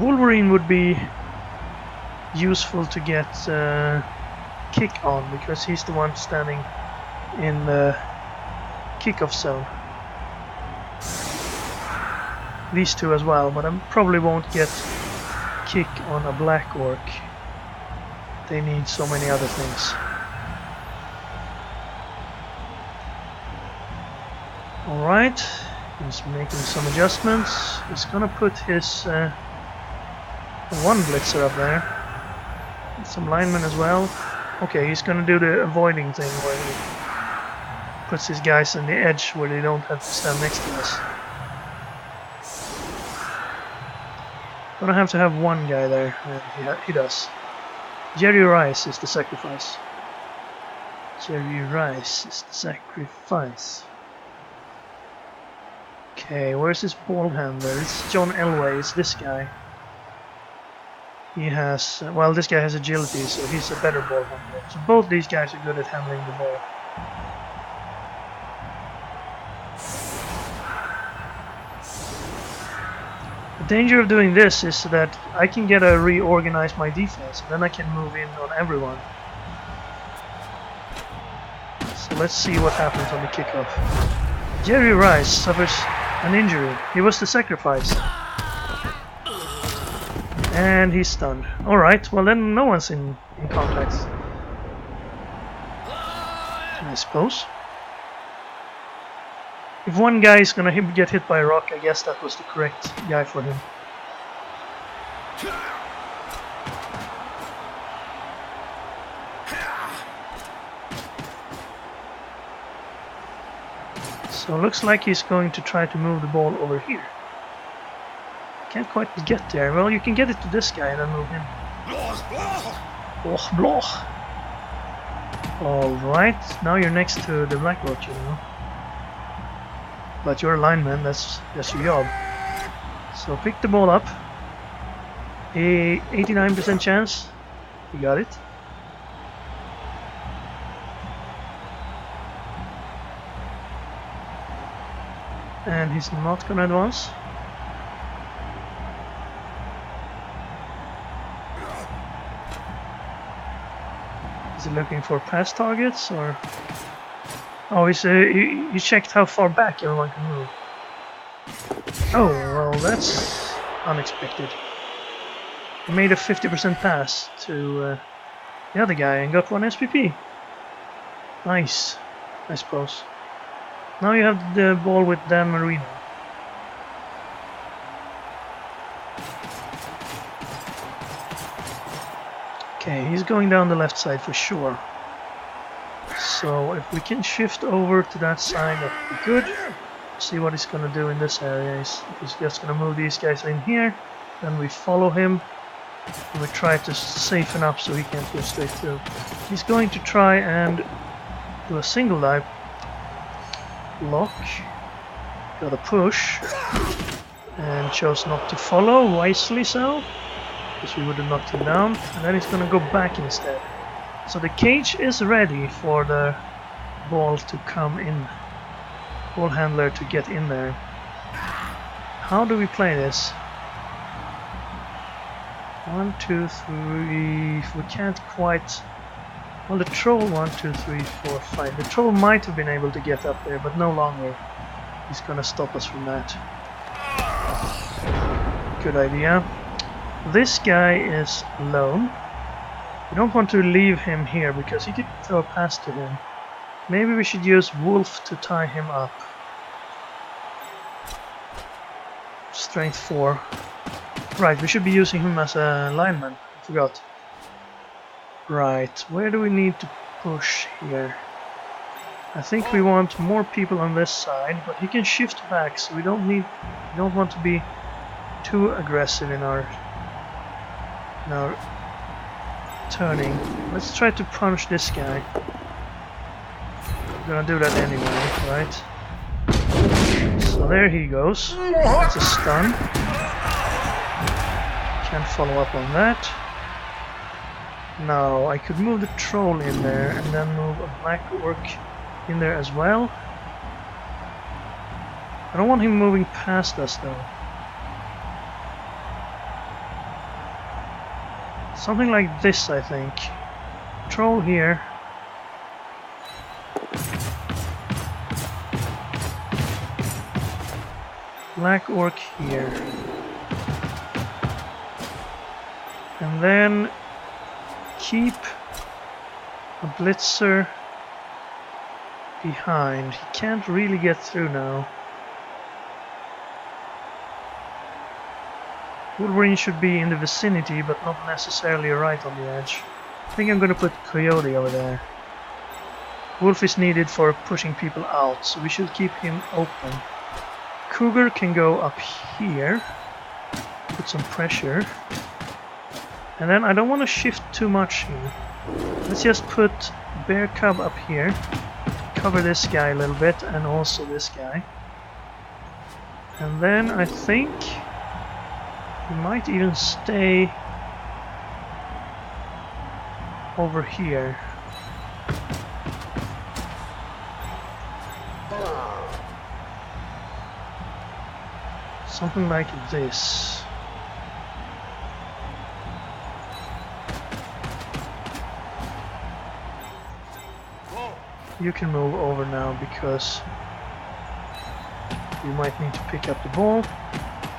Speaker 1: Wolverine would be useful to get kick on because he's the one standing in the kickoff zone. These 2 as well, but I probably won't get kick on a black orc. They need so many other things. Alright, he's making some adjustments. He's gonna put his 1 blitzer up there. Some linemen as well. Okay, he's gonna do the avoiding thing where he puts his guys on the edge where they don't have to stand next to us. Gonna have to have one guy there, and he does. Jerry Rice is the sacrifice. Jerry Rice is the sacrifice. Okay, where's this ball handler? It's John Elway, it's this guy. He has, well, this guy has agility, so he's a better ball handler. So both these guys are good at handling the ball. The danger of doing this is that I can get to reorganize my defense, and then I can move in on everyone. So let's see what happens on the kickoff. Jerry Rice suffers an injury. He was the sacrifice. And he's stunned. Alright, well then no one's in contact, I suppose. If one guy is gonna get hit by a rock, I guess that was the correct guy for him. So looks like he's going to try to move the ball over here. Can't quite get there. Well, you can get it to this guy and then move him. Oh, blah. Alright, now you're next to the black orc, you know. But you're a lineman, that's your job. So pick the ball up. A 89% chance. You got it. And he's not gonna advance. Is he looking for pass targets or? Oh, he checked how far back everyone can move. Oh, well, that's unexpected. He made a 50% pass to the other guy and got 1 SPP. Nice, I suppose. Now you have the ball with Dan Marino. Okay, he's going down the left side for sure. So if we can shift over to that side, that would be good. See what he's gonna do in this area. He's just gonna move these guys in here, then we follow him, and we try to safeten up so he can't go straight through. He's going to try and do a single dive. Block. Got a push. And chose not to follow, wisely so. Because we would have knocked him down. And then he's gonna go back instead. So the cage is ready for the ball to come in. Ball handler to get in there. How do we play this? 1, 2, 3. We can't quite. Well, the troll 1, 2, 3, 4, 5. The troll might have been able to get up there, but no longer. He's gonna stop us from that. Good idea. This guy is alone. We don't want to leave him here because he did throw a pass to him. Maybe we should use Wolf to tie him up. Strength 4. Right, we should be using him as a lineman. I forgot. Right, where do we need to push here? I think we want more people on this side, but he can shift back, so we don't want to be too aggressive in our turning. Let's try to punch this guy. We're gonna do that anyway, right? So there he goes. That's a stun. Can't follow up on that. Now I could move the troll in there and then move a black orc in there as well. I don't want him moving past us though. Something like this, I think. Troll here. Black orc here. And then keep a blitzer behind. He can't really get through now. Wolverine should be in the vicinity, but not necessarily right on the edge. I think I'm gonna put Coyote over there. Wolf is needed for pushing people out, so we should keep him open. Cougar can go up here, put some pressure. And then I don't want to shift too much here. Let's just put Bear Cub up here, cover this guy a little bit, and also this guy. And then I think we might even stay over here. Something like this. You can move over now because you might need to pick up the ball,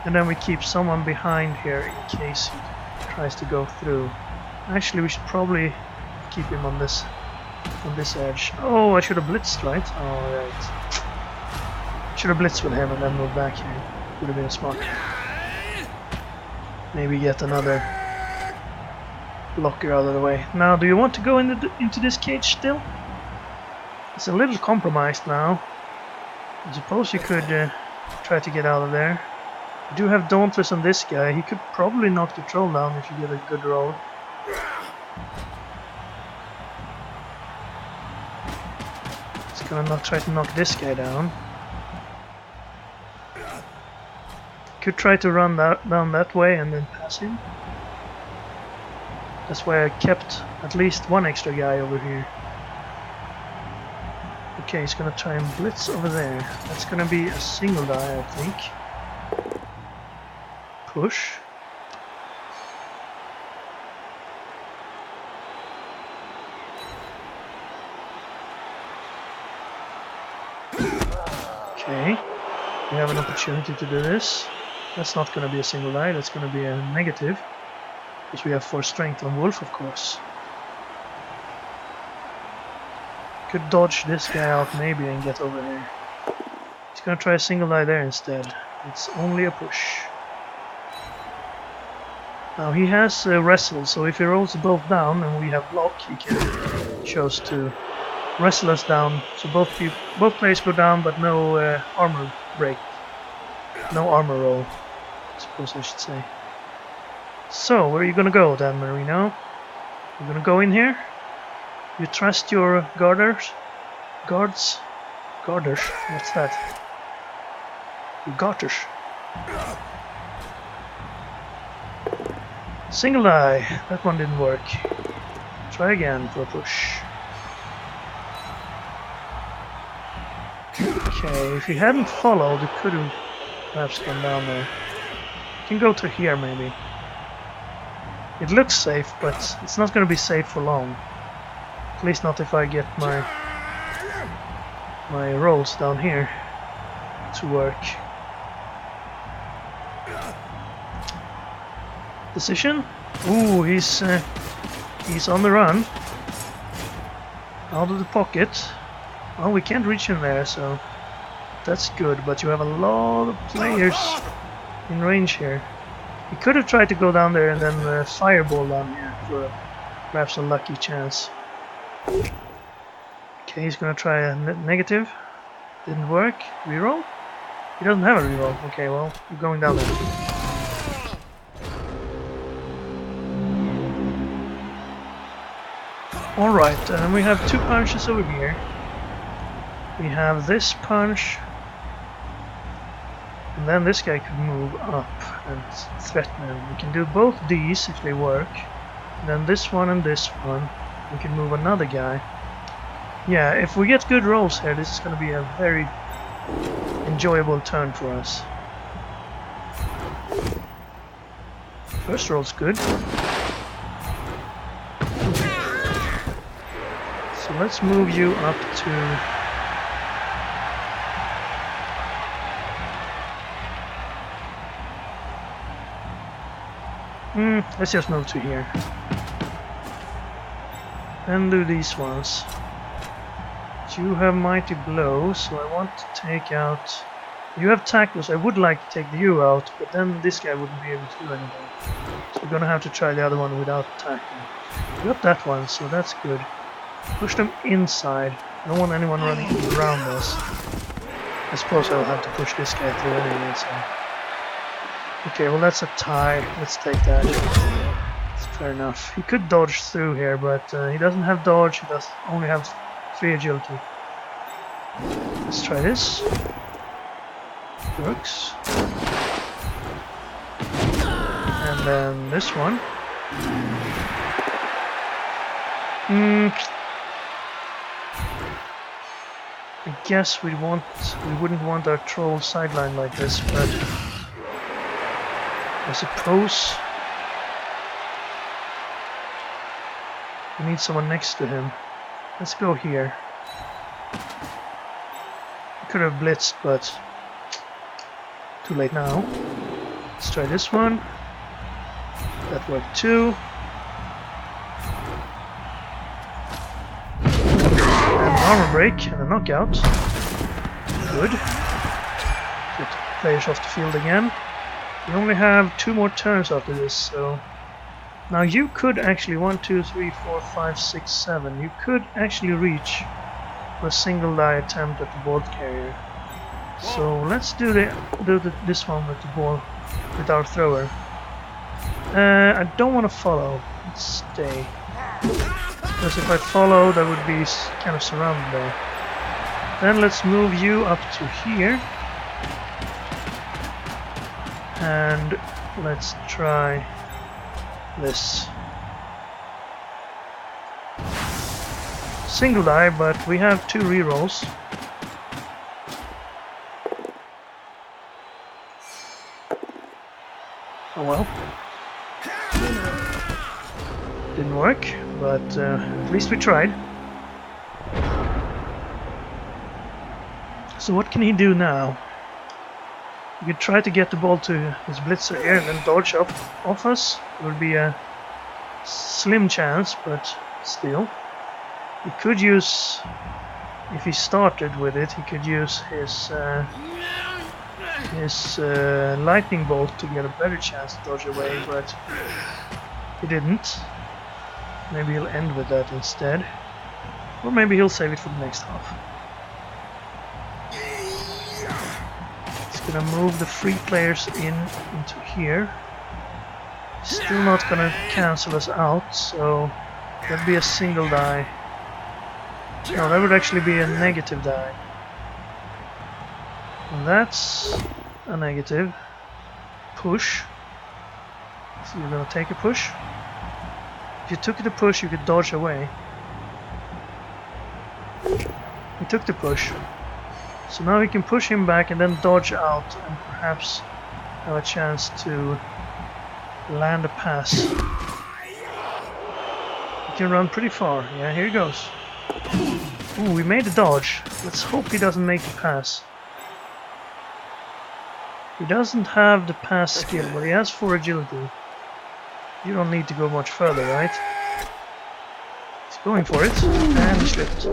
Speaker 1: and then we keep someone behind here in case he tries to go through. Actually, we should probably keep him on this edge. Oh, I should have blitzed, right? Oh, right. Should have blitzed with him and then moved back here. Would have been smart. Maybe get another blocker out of the way. Now, do you want to go into this cage still? It's a little compromised now. I suppose you could try to get out of there. You do have Dauntless on this guy. He could probably knock the troll down if you get a good roll. He's gonna try to knock this guy down. Could try to run down that way and then pass him. That's why I kept at least one extra guy over here. Okay, he's gonna try and blitz over there. That's gonna be a single die, I think. Push. Okay, we have an opportunity to do this. That's not gonna be a single die, that's gonna be a negative. Because we have 4 strength on Wolf, of course. Could dodge this guy out maybe and get over here. He's gonna try a single die there instead. It's only a push. Now he has wrestle, so if he rolls both down and we have block, he can choose to wrestle us down. So both players go down, but no armor break, no armor roll, I suppose I should say. So where are you gonna go, Dan Marino? You're gonna go in here? You trust your guards? Guards? Guarders? What's that? Your garters. Single die. That one didn't work. Try again for a push. Okay, if he hadn't followed, he could have perhaps gone down there. You can go to here maybe. It looks safe, but it's not going to be safe for long. At least not if I get my rolls down here to work. Decision? Ooh, he's on the run. Out of the pocket. Well, we can't reach him there, so that's good. But you have a lot of players in range here. He could have tried to go down there and then fireball down here for perhaps a lucky chance. Okay, he's gonna try a negative. Didn't work. Reroll? He doesn't have a reroll. Okay, well, you're going down there. Alright, and we have 2 punches over here. We have this punch. And then this guy could move up and threaten him. We can do both these if they work. And then this one and this one. We can move another guy. Yeah, if we get good rolls here, this is going to be a very enjoyable turn for us. First roll's good. So let's move you up to... let's just move to here. And do these ones. You have Mighty Blow, so I want to take out You have tacklers. I would like to take you out, but then this guy wouldn't be able to do anything. So we're gonna have to try the other one without attacking. We got that one, so that's good. Push them inside. I don't want anyone running around us. I suppose I'll have to push this guy through anyway, so... Okay, well that's a tie. Let's take that. It's fair enough. He could dodge through here, but he doesn't have dodge. He does only have 3 agility. Let's try this. Works. And then this one. I guess we wouldn't want our troll sideline like this, but I suppose we need someone next to him. Let's go here. We could have blitzed, but too late now. Let's try this one. That worked too. And an armor break and a knockout. Good. Get players off the field again. We only have 2 more turns after this, so... Now you could actually 1, 2, 3, 4, 5, 6, 7. You could actually reach for a single die attempt at the ball carrier. So let's do this one with the ball, with our thrower. I don't want to follow. Let's stay. Because if I follow, that would be kind of surrounded there. Then let's move you up to here. And let's try this. Single die, but we have 2 rerolls. Oh well. Didn't work, but at least we tried. So what can he do now? He could try to get the ball to his blitzer here and then dodge up off us. It would be a slim chance, but still. He could use, if he started with it, he could use his lightning bolt to get a better chance to dodge away, but he didn't. Maybe he'll end with that instead. Or maybe he'll save it for the next half. He's gonna move the 3 players into here. Still not gonna cancel us out, so that'd be a single die. No, that would actually be a negative die. And that's a negative. Push. So you're gonna take a push. If you took the push, you could dodge away. He took the push. So now we can push him back and then dodge out and perhaps have a chance to land a pass. He can run pretty far. Yeah, here he goes. Ooh, we made a dodge. Let's hope he doesn't make the pass. He doesn't have the pass skill, but he has 4 agility. You don't need to go much further, right? He's going for it, and he slipped.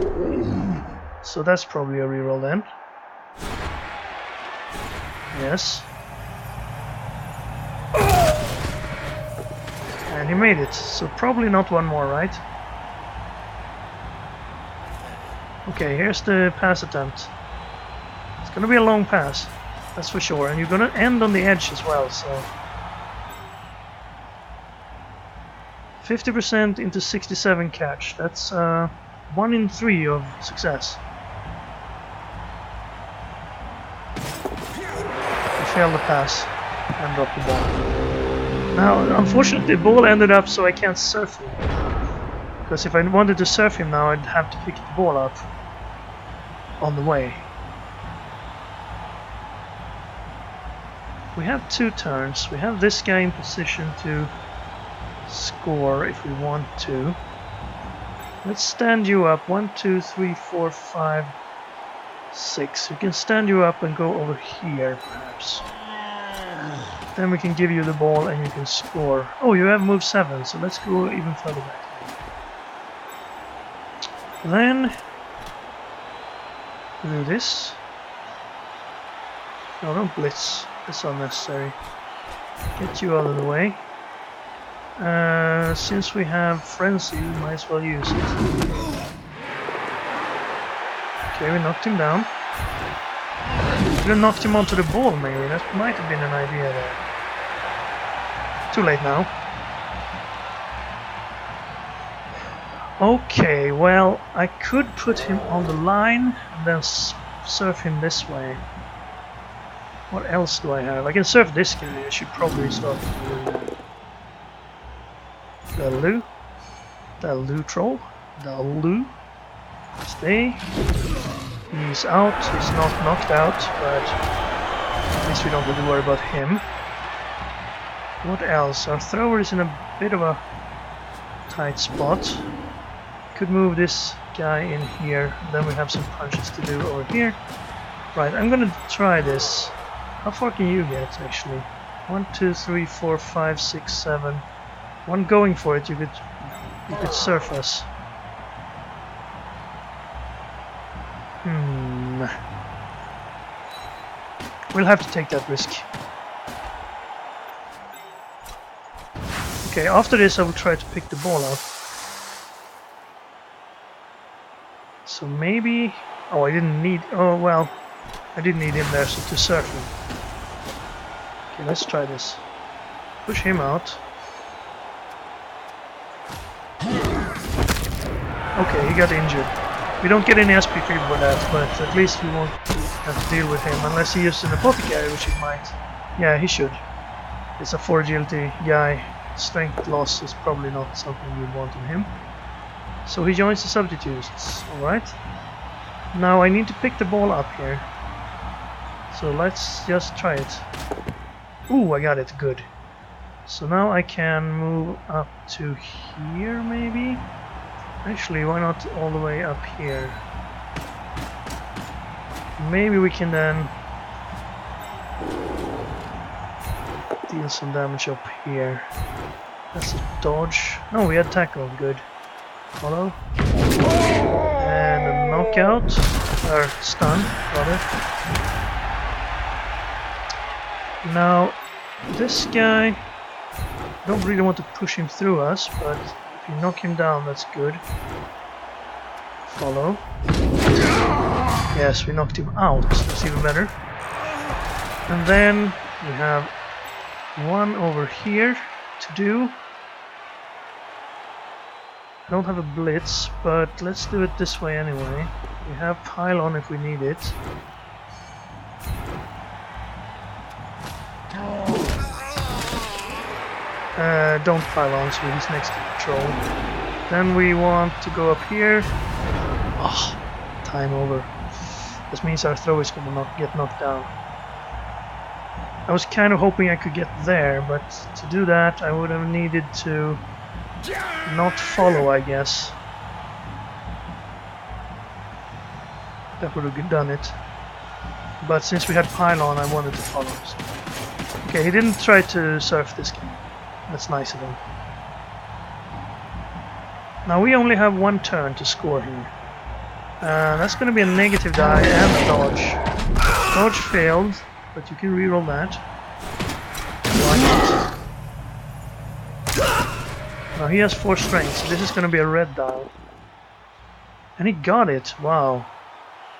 Speaker 1: So that's probably a reroll then. Yes. And he made it, so probably not one more, right? Okay, here's the pass attempt. It's gonna be a long pass, that's for sure, and you're gonna end on the edge as well, so... 50% into 67 catch, that's 1 in 3 of success. He failed the pass and dropped the ball. Now, unfortunately, the ball ended up so I can't surf him. Because if I wanted to surf him now, I'd have to pick the ball up on the way. We have 2 turns. We have this guy in position to score if we want to. Let's stand you up. 1, 2, 3, 4, 5, 6. We can stand you up and go over here, perhaps. Then we can give you the ball and you can score. Oh, you have move 7, so let's go even further back. Then do this. No, don't blitz. It's unnecessary. Get you out of the way. Since we have frenzy, we might as well use it. Okay, we knocked him down. Could have knocked him onto the ball, maybe. That might have been an idea there. Too late now. Okay, well, I could put him on the line and then surf him this way. What else do I have? I can surf this guy. I should probably start doing that. That'll do. That'll do, troll. That'll do. Stay. He's out. He's not knocked out, but at least we don't have to worry about him. What else? Our thrower is in a bit of a tight spot. Could move this guy in here. Then we have some punches to do over here. Right, I'm gonna try this. How far can you get, actually? 1, 2, 3, 4, 5, 6, 7. One going for it, you could surf us. We'll have to take that risk. Okay, after this I will try to pick the ball up. So maybe... Oh, I didn't need... Oh, well, I did need him there to surf him. Okay, let's try this. Push him out. Okay, he got injured. We don't get any SP feed for that, but at least we won't have to deal with him unless he uses an apothecary, which he might. Yeah, he should. It's a 4 agility guy. Strength loss is probably not something you want on him. So he joins the substitutes. Alright. Now I need to pick the ball up here. So let's just try it. Ooh, I got it. Good. So now I can move up to here, maybe? Actually, why not all the way up here? Maybe we can then deal some damage up here. That's a dodge. No, we had tackle. Good. Follow. And a knockout. Or stun, rather. Now, this guy... I don't really want to push him through us, but if you knock him down, that's good. Follow. Yes, we knocked him out. That's even better. And then we have one over here to do. I don't have a blitz, but let's do it this way anyway. We have pylon if we need it. Don't pylon, so he's next to the troll. Then we want to go up here. Oh, time over. This means our throw is gonna get knocked down. I was kind of hoping I could get there, but to do that I would have needed to not follow, I guess. That would have done it. But since we had pylon, I wanted to follow. So. Okay, he didn't try to surf this game. That's nice of him. Now we only have one turn to score here. That's going to be a negative die and a dodge. Dodge failed, but you can reroll that. Why not? Now he has 4 strength, so this is going to be a red die. And he got it. Wow.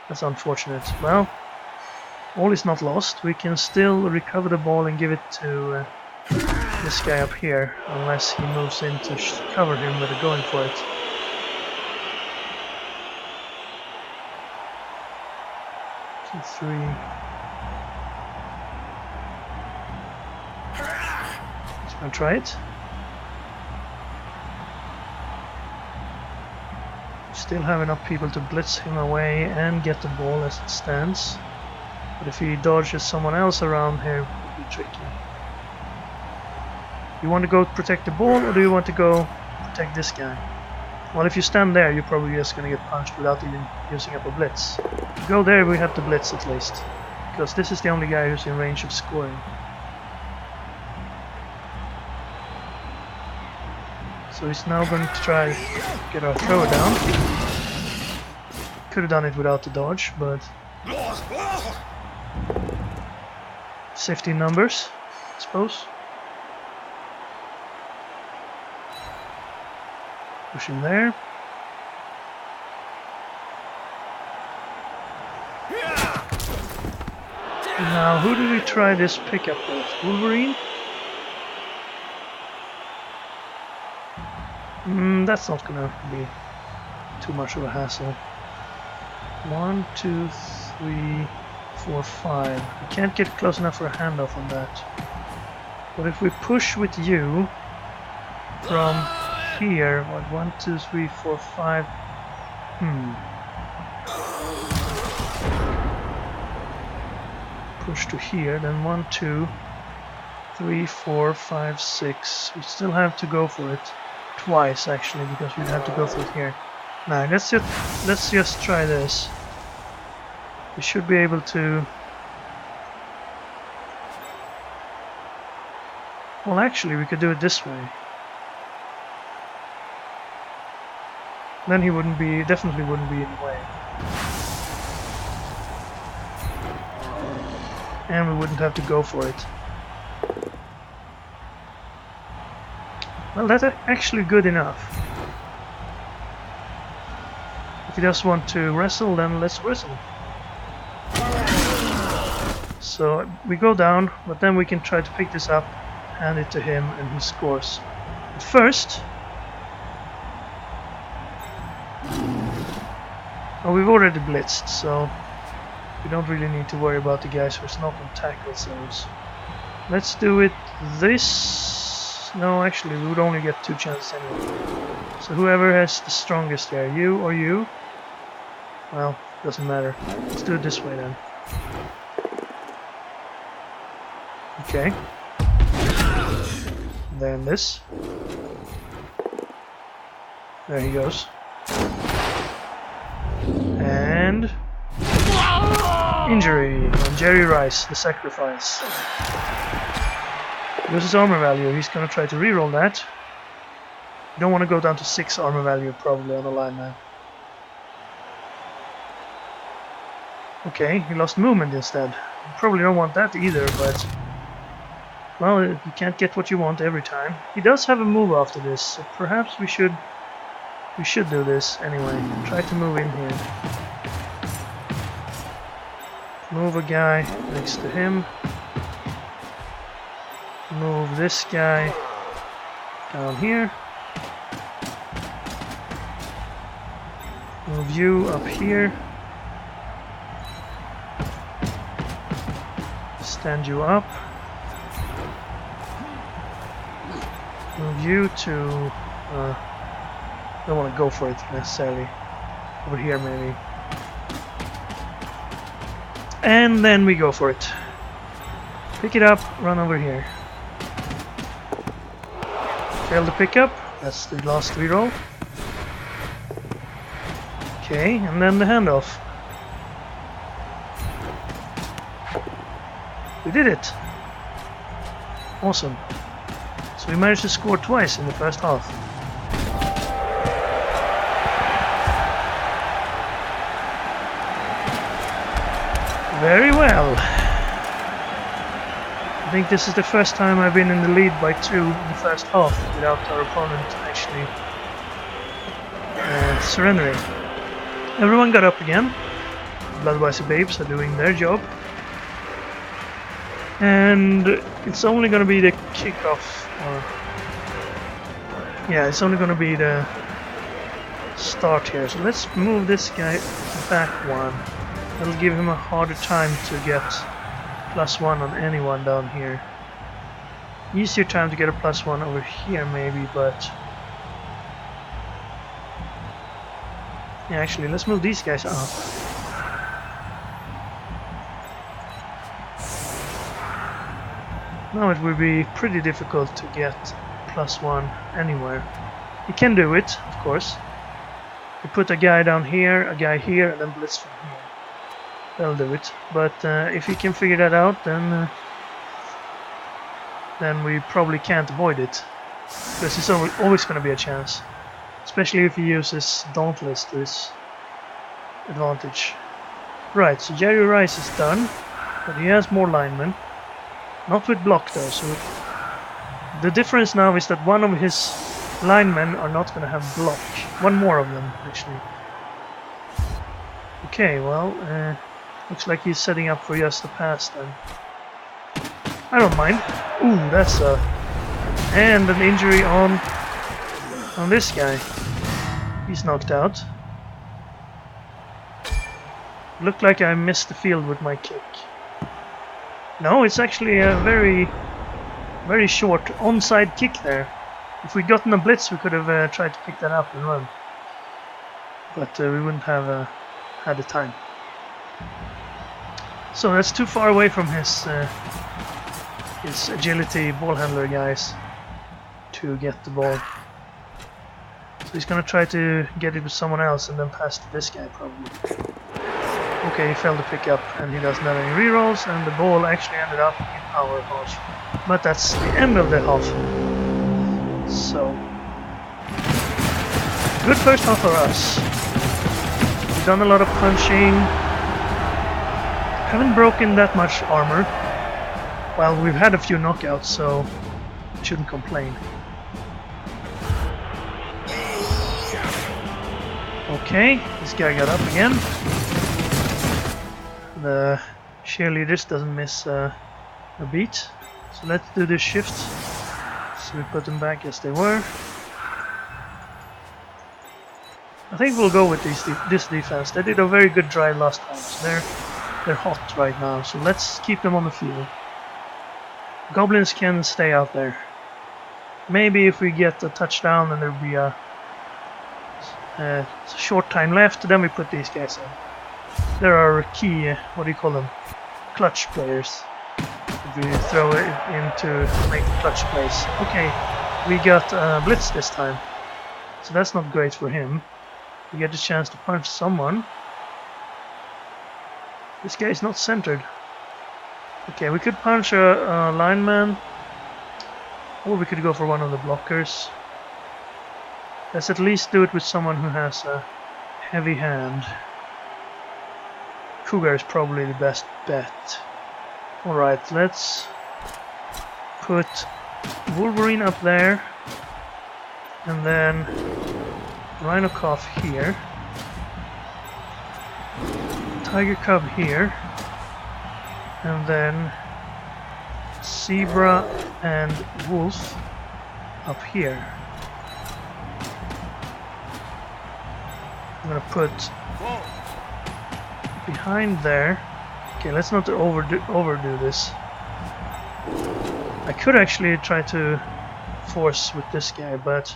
Speaker 1: That's unfortunate. Well, all is not lost. We can still recover the ball and give it to this guy up here, unless he moves in to cover him with a going for it. Two, 3. Just gonna try it. Still have enough people to blitz him away and get the ball as it stands. But if he dodges someone else around here, it would be tricky. You want to go protect the ball, or do you want to go protect this guy? Well, if you stand there, you're probably just going to get punched without even using up a blitz. If you go there, we have to blitz at least. Because this is the only guy who's in range of scoring. So he's now going to try to get our thrower down. Could have done it without the dodge, but... Safety numbers, I suppose. Push him there. Now, who did we try this pickup with? Wolverine? That's not gonna be too much of a hassle. 1, 2, 3, 4, 5. We can't get close enough for a handoff on that. But if we push with you from here, what, 1, 2, 3, 4, 5. Push to here, then 1, 2, 3, 4, 5, 6. We still have to go for it twice actually, because we have to go for it here. Now let's just try this. We should be able to. Well, actually, we could do it this way. Then he definitely wouldn't be in the way. And we wouldn't have to go for it. Well, that's actually good enough. If he does want to wrestle, then let's wrestle. So we go down, but then we can try to pick this up, hand it to him, and he scores. But first... Oh, we've already blitzed, so we don't really need to worry about the guys who's not on tackle zones. Let's do it this... No, actually, we would only get 2 chances anyway. So whoever has the strongest there, you or you? Well, doesn't matter. Let's do it this way then. Okay. Then this. There he goes. And... injury on Jerry Rice, the sacrifice. Loses armor value, he's gonna try to reroll that. You don't want to go down to 6 armor value probably on the lineman. Okay, he lost movement instead. You probably don't want that either, but... well, you can't get what you want every time. He does have a move after this, so perhaps we should do this anyway. Try to move in here. Move a guy next to him. Move this guy down here. Move you up here. Stand you up. Move you to... don't want to go for it necessarily. Over here maybe. And then we go for it. Pick it up, run over here. Fail the pickup. That's the last reroll. Okay, and then the handoff. We did it! Awesome. So we managed to score twice in the first half. Very well. I think this is the first time I've been in the lead by 2 in the first half without our opponent actually surrendering. Everyone got up again. Bloodweiser babes are doing their job. And it's only going to be the kickoff. Yeah, it's only going to be the start here. So let's move this guy back 1. That'll give him a harder time to get +1 on anyone down here. Easier time to get a +1 over here maybe, but... yeah, actually, let's move these guys up. Now it will be pretty difficult to get +1 anywhere. You can do it, of course. You put a guy down here, a guy here, and then blitz from here. That'll do it. But if you can figure that out, then we probably can't avoid it. Because it's always going to be a chance. Especially if he uses Dauntless to his advantage. Right, so Jerry Rice is done. But he has more linemen. Not with block though, so the difference now is that one of his linemen are not going to have block. One more of them, actually. Okay, well, looks like he's setting up for just the pass then. I don't mind. Ooh, that's a... And an injury on this guy. He's knocked out. Looked like I missed the field with my kick. No, it's actually a very short onside kick there. If we'd gotten a blitz, we could have tried to pick that up and run. But we wouldn't have had the time. So that's too far away from his agility ball handler guys to get the ball. So he's gonna try to get it with someone else and then pass to this guy probably. Okay, he failed to pick up and he doesn't have any rerolls, and the ball actually ended up in our half. But that's the end of the half. So, good first half for us. We've done a lot of punching. Haven't broken that much armor. Well, we've had a few knockouts, so shouldn't complain. Okay, this guy got up again. The cheerleaders doesn't miss a beat. So let's do this shift. So we put them back as they were. I think we'll go with this defense. They did a very good drive last time, so they're hot right now. So let's keep them on the field. Goblins can stay out there. Maybe if we get a touchdown and there'll be a short time left, then we put these guys in. There are key, what do you call them? Clutch players. If we throw it in to make the clutch plays. Okay, we got blitz this time. So that's not great for him. We get a chance to punch someone. This guy is not centered. Okay, we could punch a lineman. Or we could go for one of the blockers. Let's at least do it with someone who has a heavy hand. Cougar is probably the best bet. Alright, let's put Wolverine up there. And then Rhino Cough here. Tiger Cub here. And then Zebra and Wolf up here. I'm gonna put behind there. Okay, let's not overdo this. I could actually try to force with this guy, but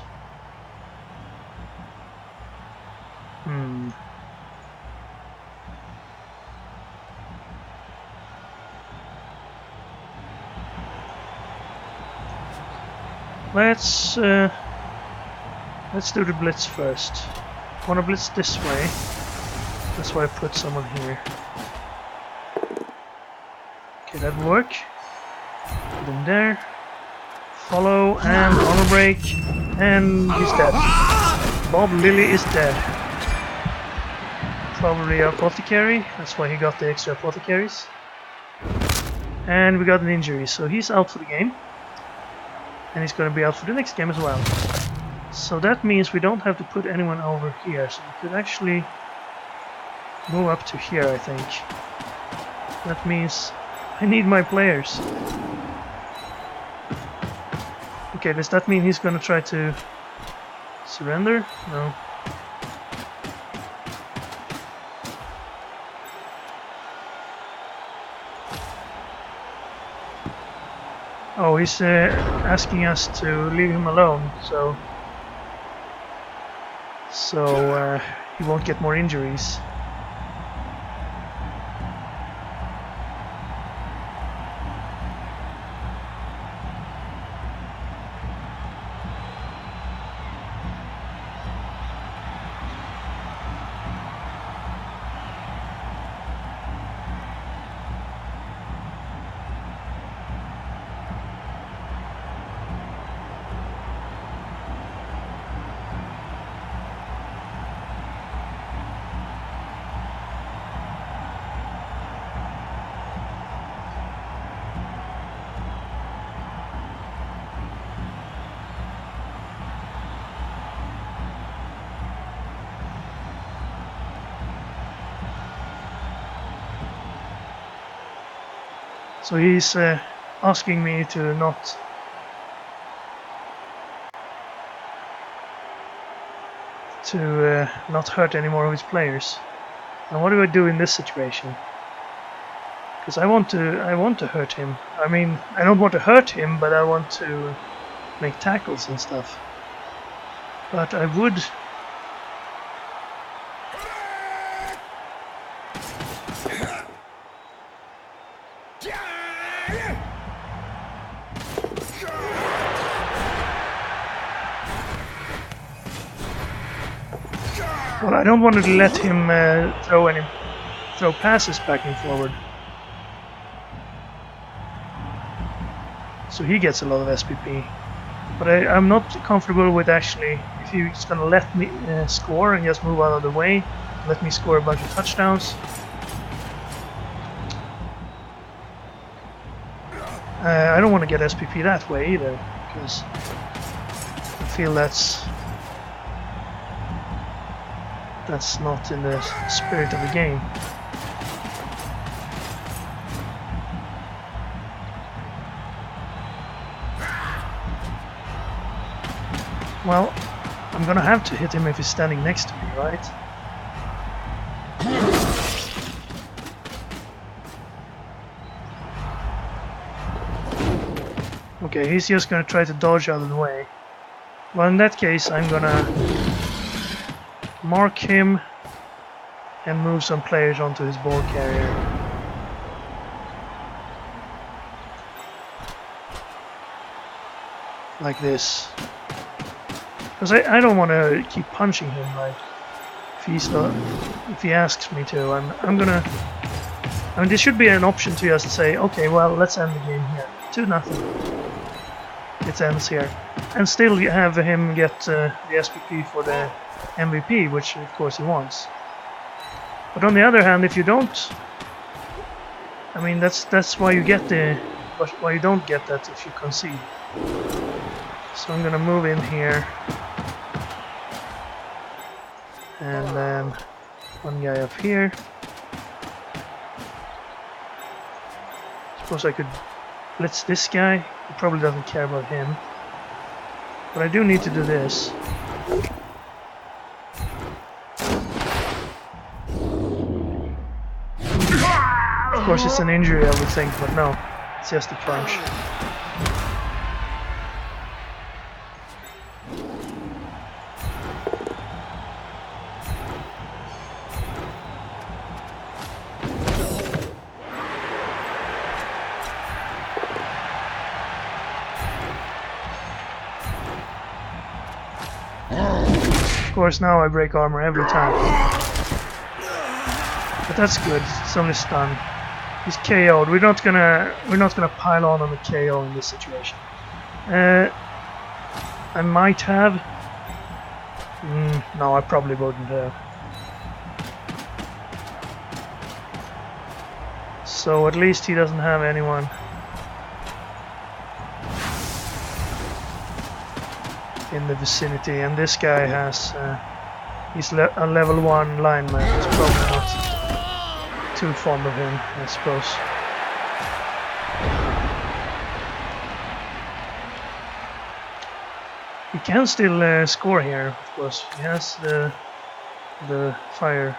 Speaker 1: let's do the blitz first. I want to blitz this way. That's why I put someone here. Okay, that work. Put him there. Follow and armor break, and he's dead. Bob Lilly is dead. Probably apothecary. That's why he got the extra apothecaries. And we got an injury, so he's out for the game. And he's going to be out for the next game as well. So that means we don't have to put anyone over here. So we could actually move up to here, I think. That means I need my players. Okay, does that mean he's going to try to surrender? No. Oh, he's asking us to leave him alone, so he won't get more injuries. So he's asking me to not not hurt any more of his players. And what do I do in this situation? Because I want to hurt him. I mean, I don't want to hurt him, but I want to make tackles and stuff. But I would. Well, I don't want to let him throw passes back and forward. So he gets a lot of SPP. But I'm not comfortable with actually, if he's gonna let me score and just move out of the way, let me score a bunch of touchdowns. I don't want to get SPP that way either, because I feel that's not in the spirit of the game. Well, I'm gonna have to hit him if he's standing next to me, right? Okay, he's just gonna try to dodge out of the way. Well, in that case, I'm gonna mark him and move some players onto his ball carrier. Like this. Because I don't want to keep punching him, like, if he asks me to. I'm gonna... I mean, there should be an option to just say, okay, well, let's end the game here. 2-0. It ends here. And still have him get the SPP for the MVP, which of course he wants. But on the other hand, if you don't... I mean, that's why you get why you don't get that if you concede. So I'm gonna move in here. And then one guy up here. Suppose I could blitz this guy. He probably doesn't care about him. But I do need to do this. Of course it's an injury, I would think, but no. It's just a punch. Of course, now I break armor every time. But that's good. It's only stun. He's KO'd. We're not gonna pile on a KO in this situation. I might have. No, I probably wouldn't have. So at least he doesn't have anyone in the vicinity, and this guy has he's a level 1 lineman. He's probably not too fond of him, I suppose. He can still score here, of course. He has the fire.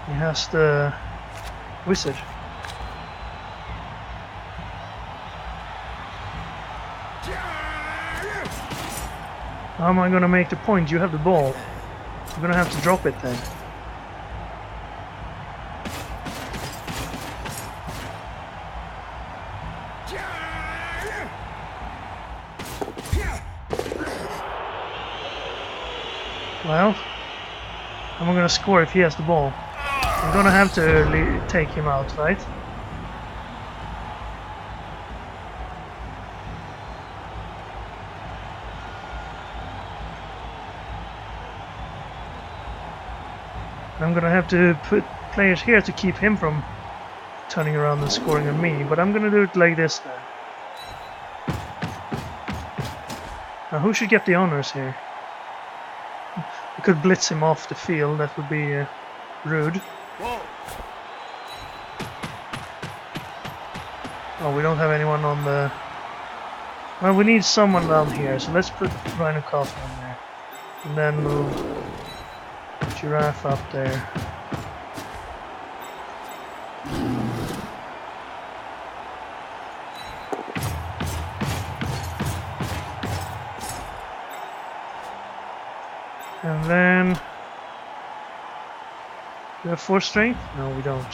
Speaker 1: He has the wizard. How am I gonna make the point? You have the ball. You're gonna have to drop it then. Well, I'm gonna score if he has the ball. I'm gonna have to take him out, right? I'm gonna have to put players here to keep him from turning around and scoring on me, but I'm gonna do it like this then. Now who should get the honors here? We could blitz him off the field, that would be rude.
Speaker 2: Whoa.
Speaker 1: Oh, we don't have anyone on the... Well, we need someone down here, so let's put Rhino Coffin on there. And then move Giraffe up there. And then... Do we have 4 strength? No, we don't.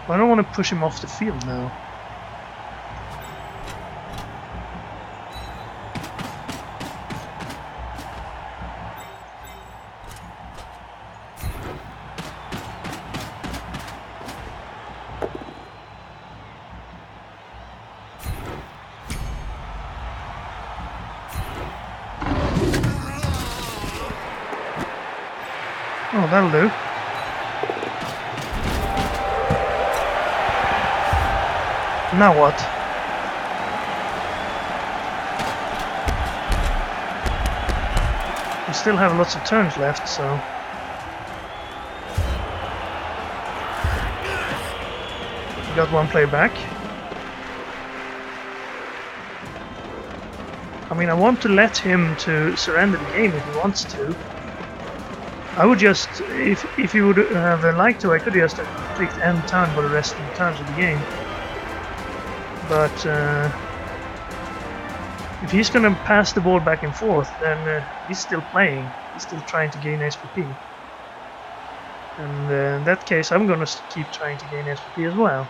Speaker 1: I don't want to push him off the field now. Oh, that'll do. Now what? We still have lots of turns left, so... We got 1 player back. I mean, I want to let him to surrender the game if he wants to. I would just, if he would have liked to, I could just have clicked end turn for the rest of the turns of the game. But if he's gonna pass the ball back and forth, then he's still playing. He's still trying to gain SPP. And in that case, I'm gonna keep trying to gain SPP as well.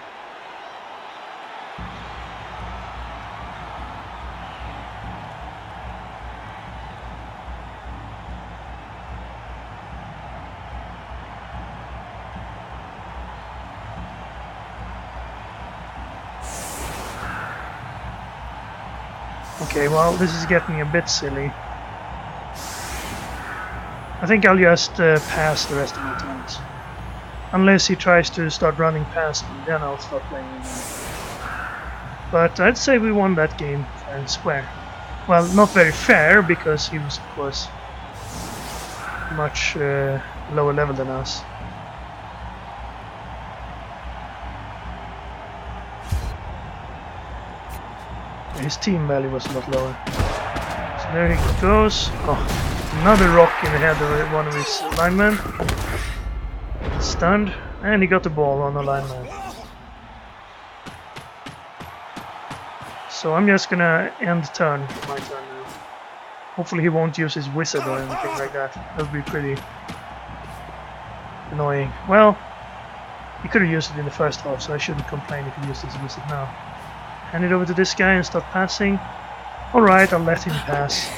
Speaker 1: Okay, well, this is getting a bit silly. I think I'll just pass the rest of my turns. Unless he tries to start running past me, then I'll start playing again. But I'd say we won that game fair and square. Well, not very fair, because he was, of course, much lower level than us. His team value was a lot lower. So there he goes. Oh, another rock in the head of one of his linemen. Stunned, and he got the ball on the lineman. So I'm just gonna end turn for my turn now. Hopefully he won't use his wizard or anything like that. That would be pretty annoying. Well, he could have used it in the first half, so I shouldn't complain if he used his wizard now. Hand it over to this guy and start passing. Alright, I'll let him pass.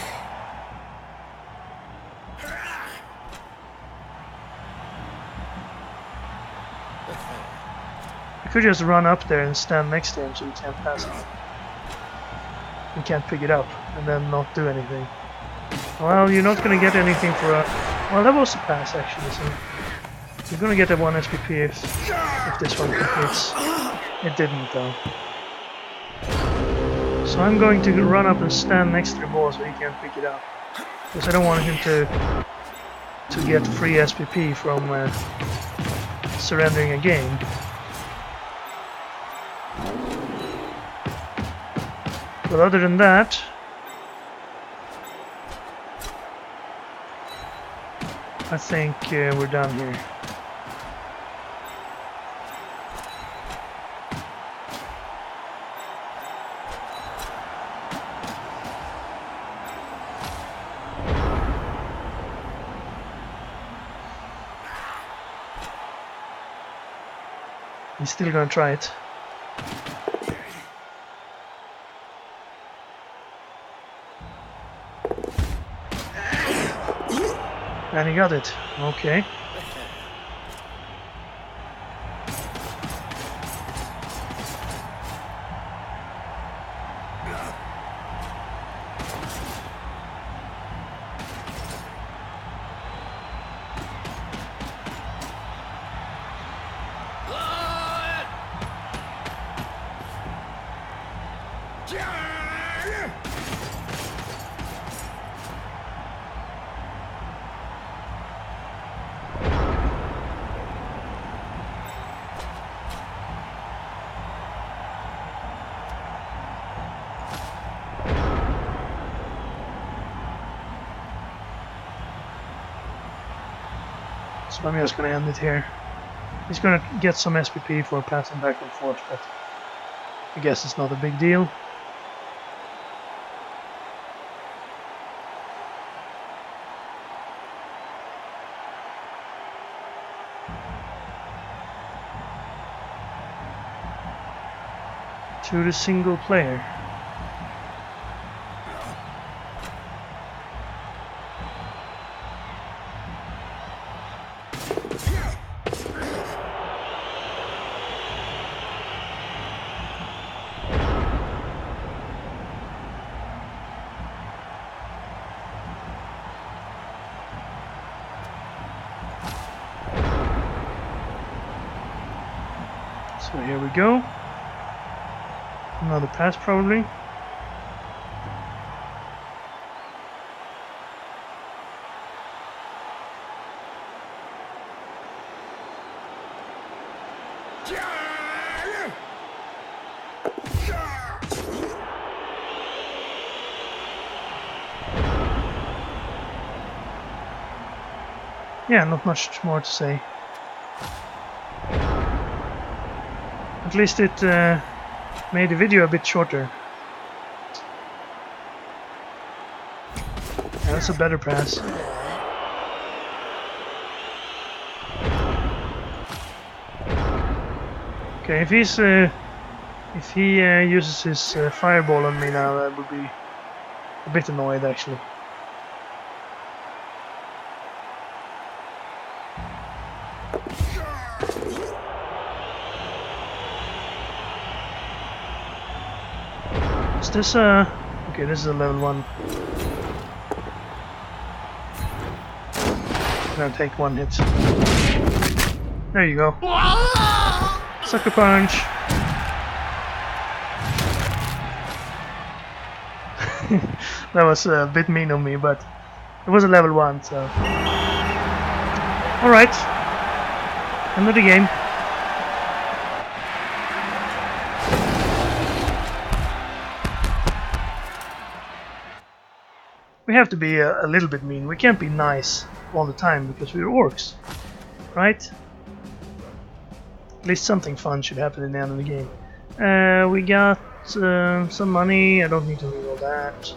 Speaker 1: I could just run up there and stand next to him so he can't pass it. He can't pick it up and then not do anything. Well, you're not going to get anything for a... Well, that was a pass actually, so... You're going to get a 1 SPP if this one completes. It didn't though. So I'm going to run up and stand next to the ball so he can't pick it up. Because I don't want him to get free SPP from surrendering a game. But other than that, I think we're done here. He's still gonna try it. And he got it. Okay. So I'm just gonna end it here. He's gonna get some SPP for passing back and forth, but I guess it's not a big deal. To the single player. So here we go. Another pass probably. Yeah, not much more to say. At least it made the video a bit shorter. Yeah, that's a better pass. Okay, if he uses his fireball on me now, that would be a bit annoyed actually. Is this a... okay, this is a level 1. I'm gonna take one hit. There you go. Sucker punch! That was a bit mean of me, but it was a level 1, so... Alright. End of the game. We have to be a little bit mean. We can't be nice all the time because we're orcs, right? At least something fun should happen in the end of the game. We got some money. I don't need to read all that.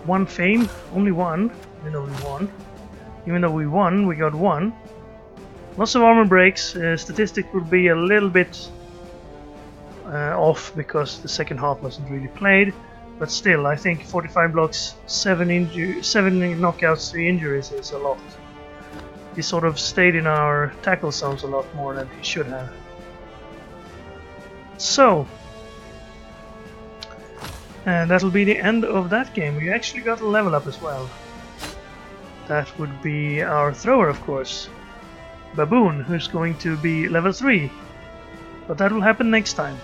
Speaker 1: 1 fame, only 1. Even though we won. Even though we won, we got 1. Lots of armor breaks. Statistic would be a little bit off because the second half wasn't really played. But still, I think 45 blocks, 7 knockouts, 3 injuries is a lot. He sort of stayed in our tackle zones a lot more than he should have. So, and that'll be the end of that game. We actually got a level up as well. That would be our thrower, of course. Baboon, who's going to be level 3. But that will happen next time.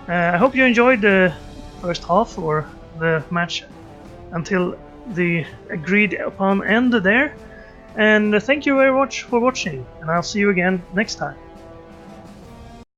Speaker 1: I hope you enjoyed the first half, or the match until the agreed upon end there. And thank you very much for watching, and I'll see you again next time.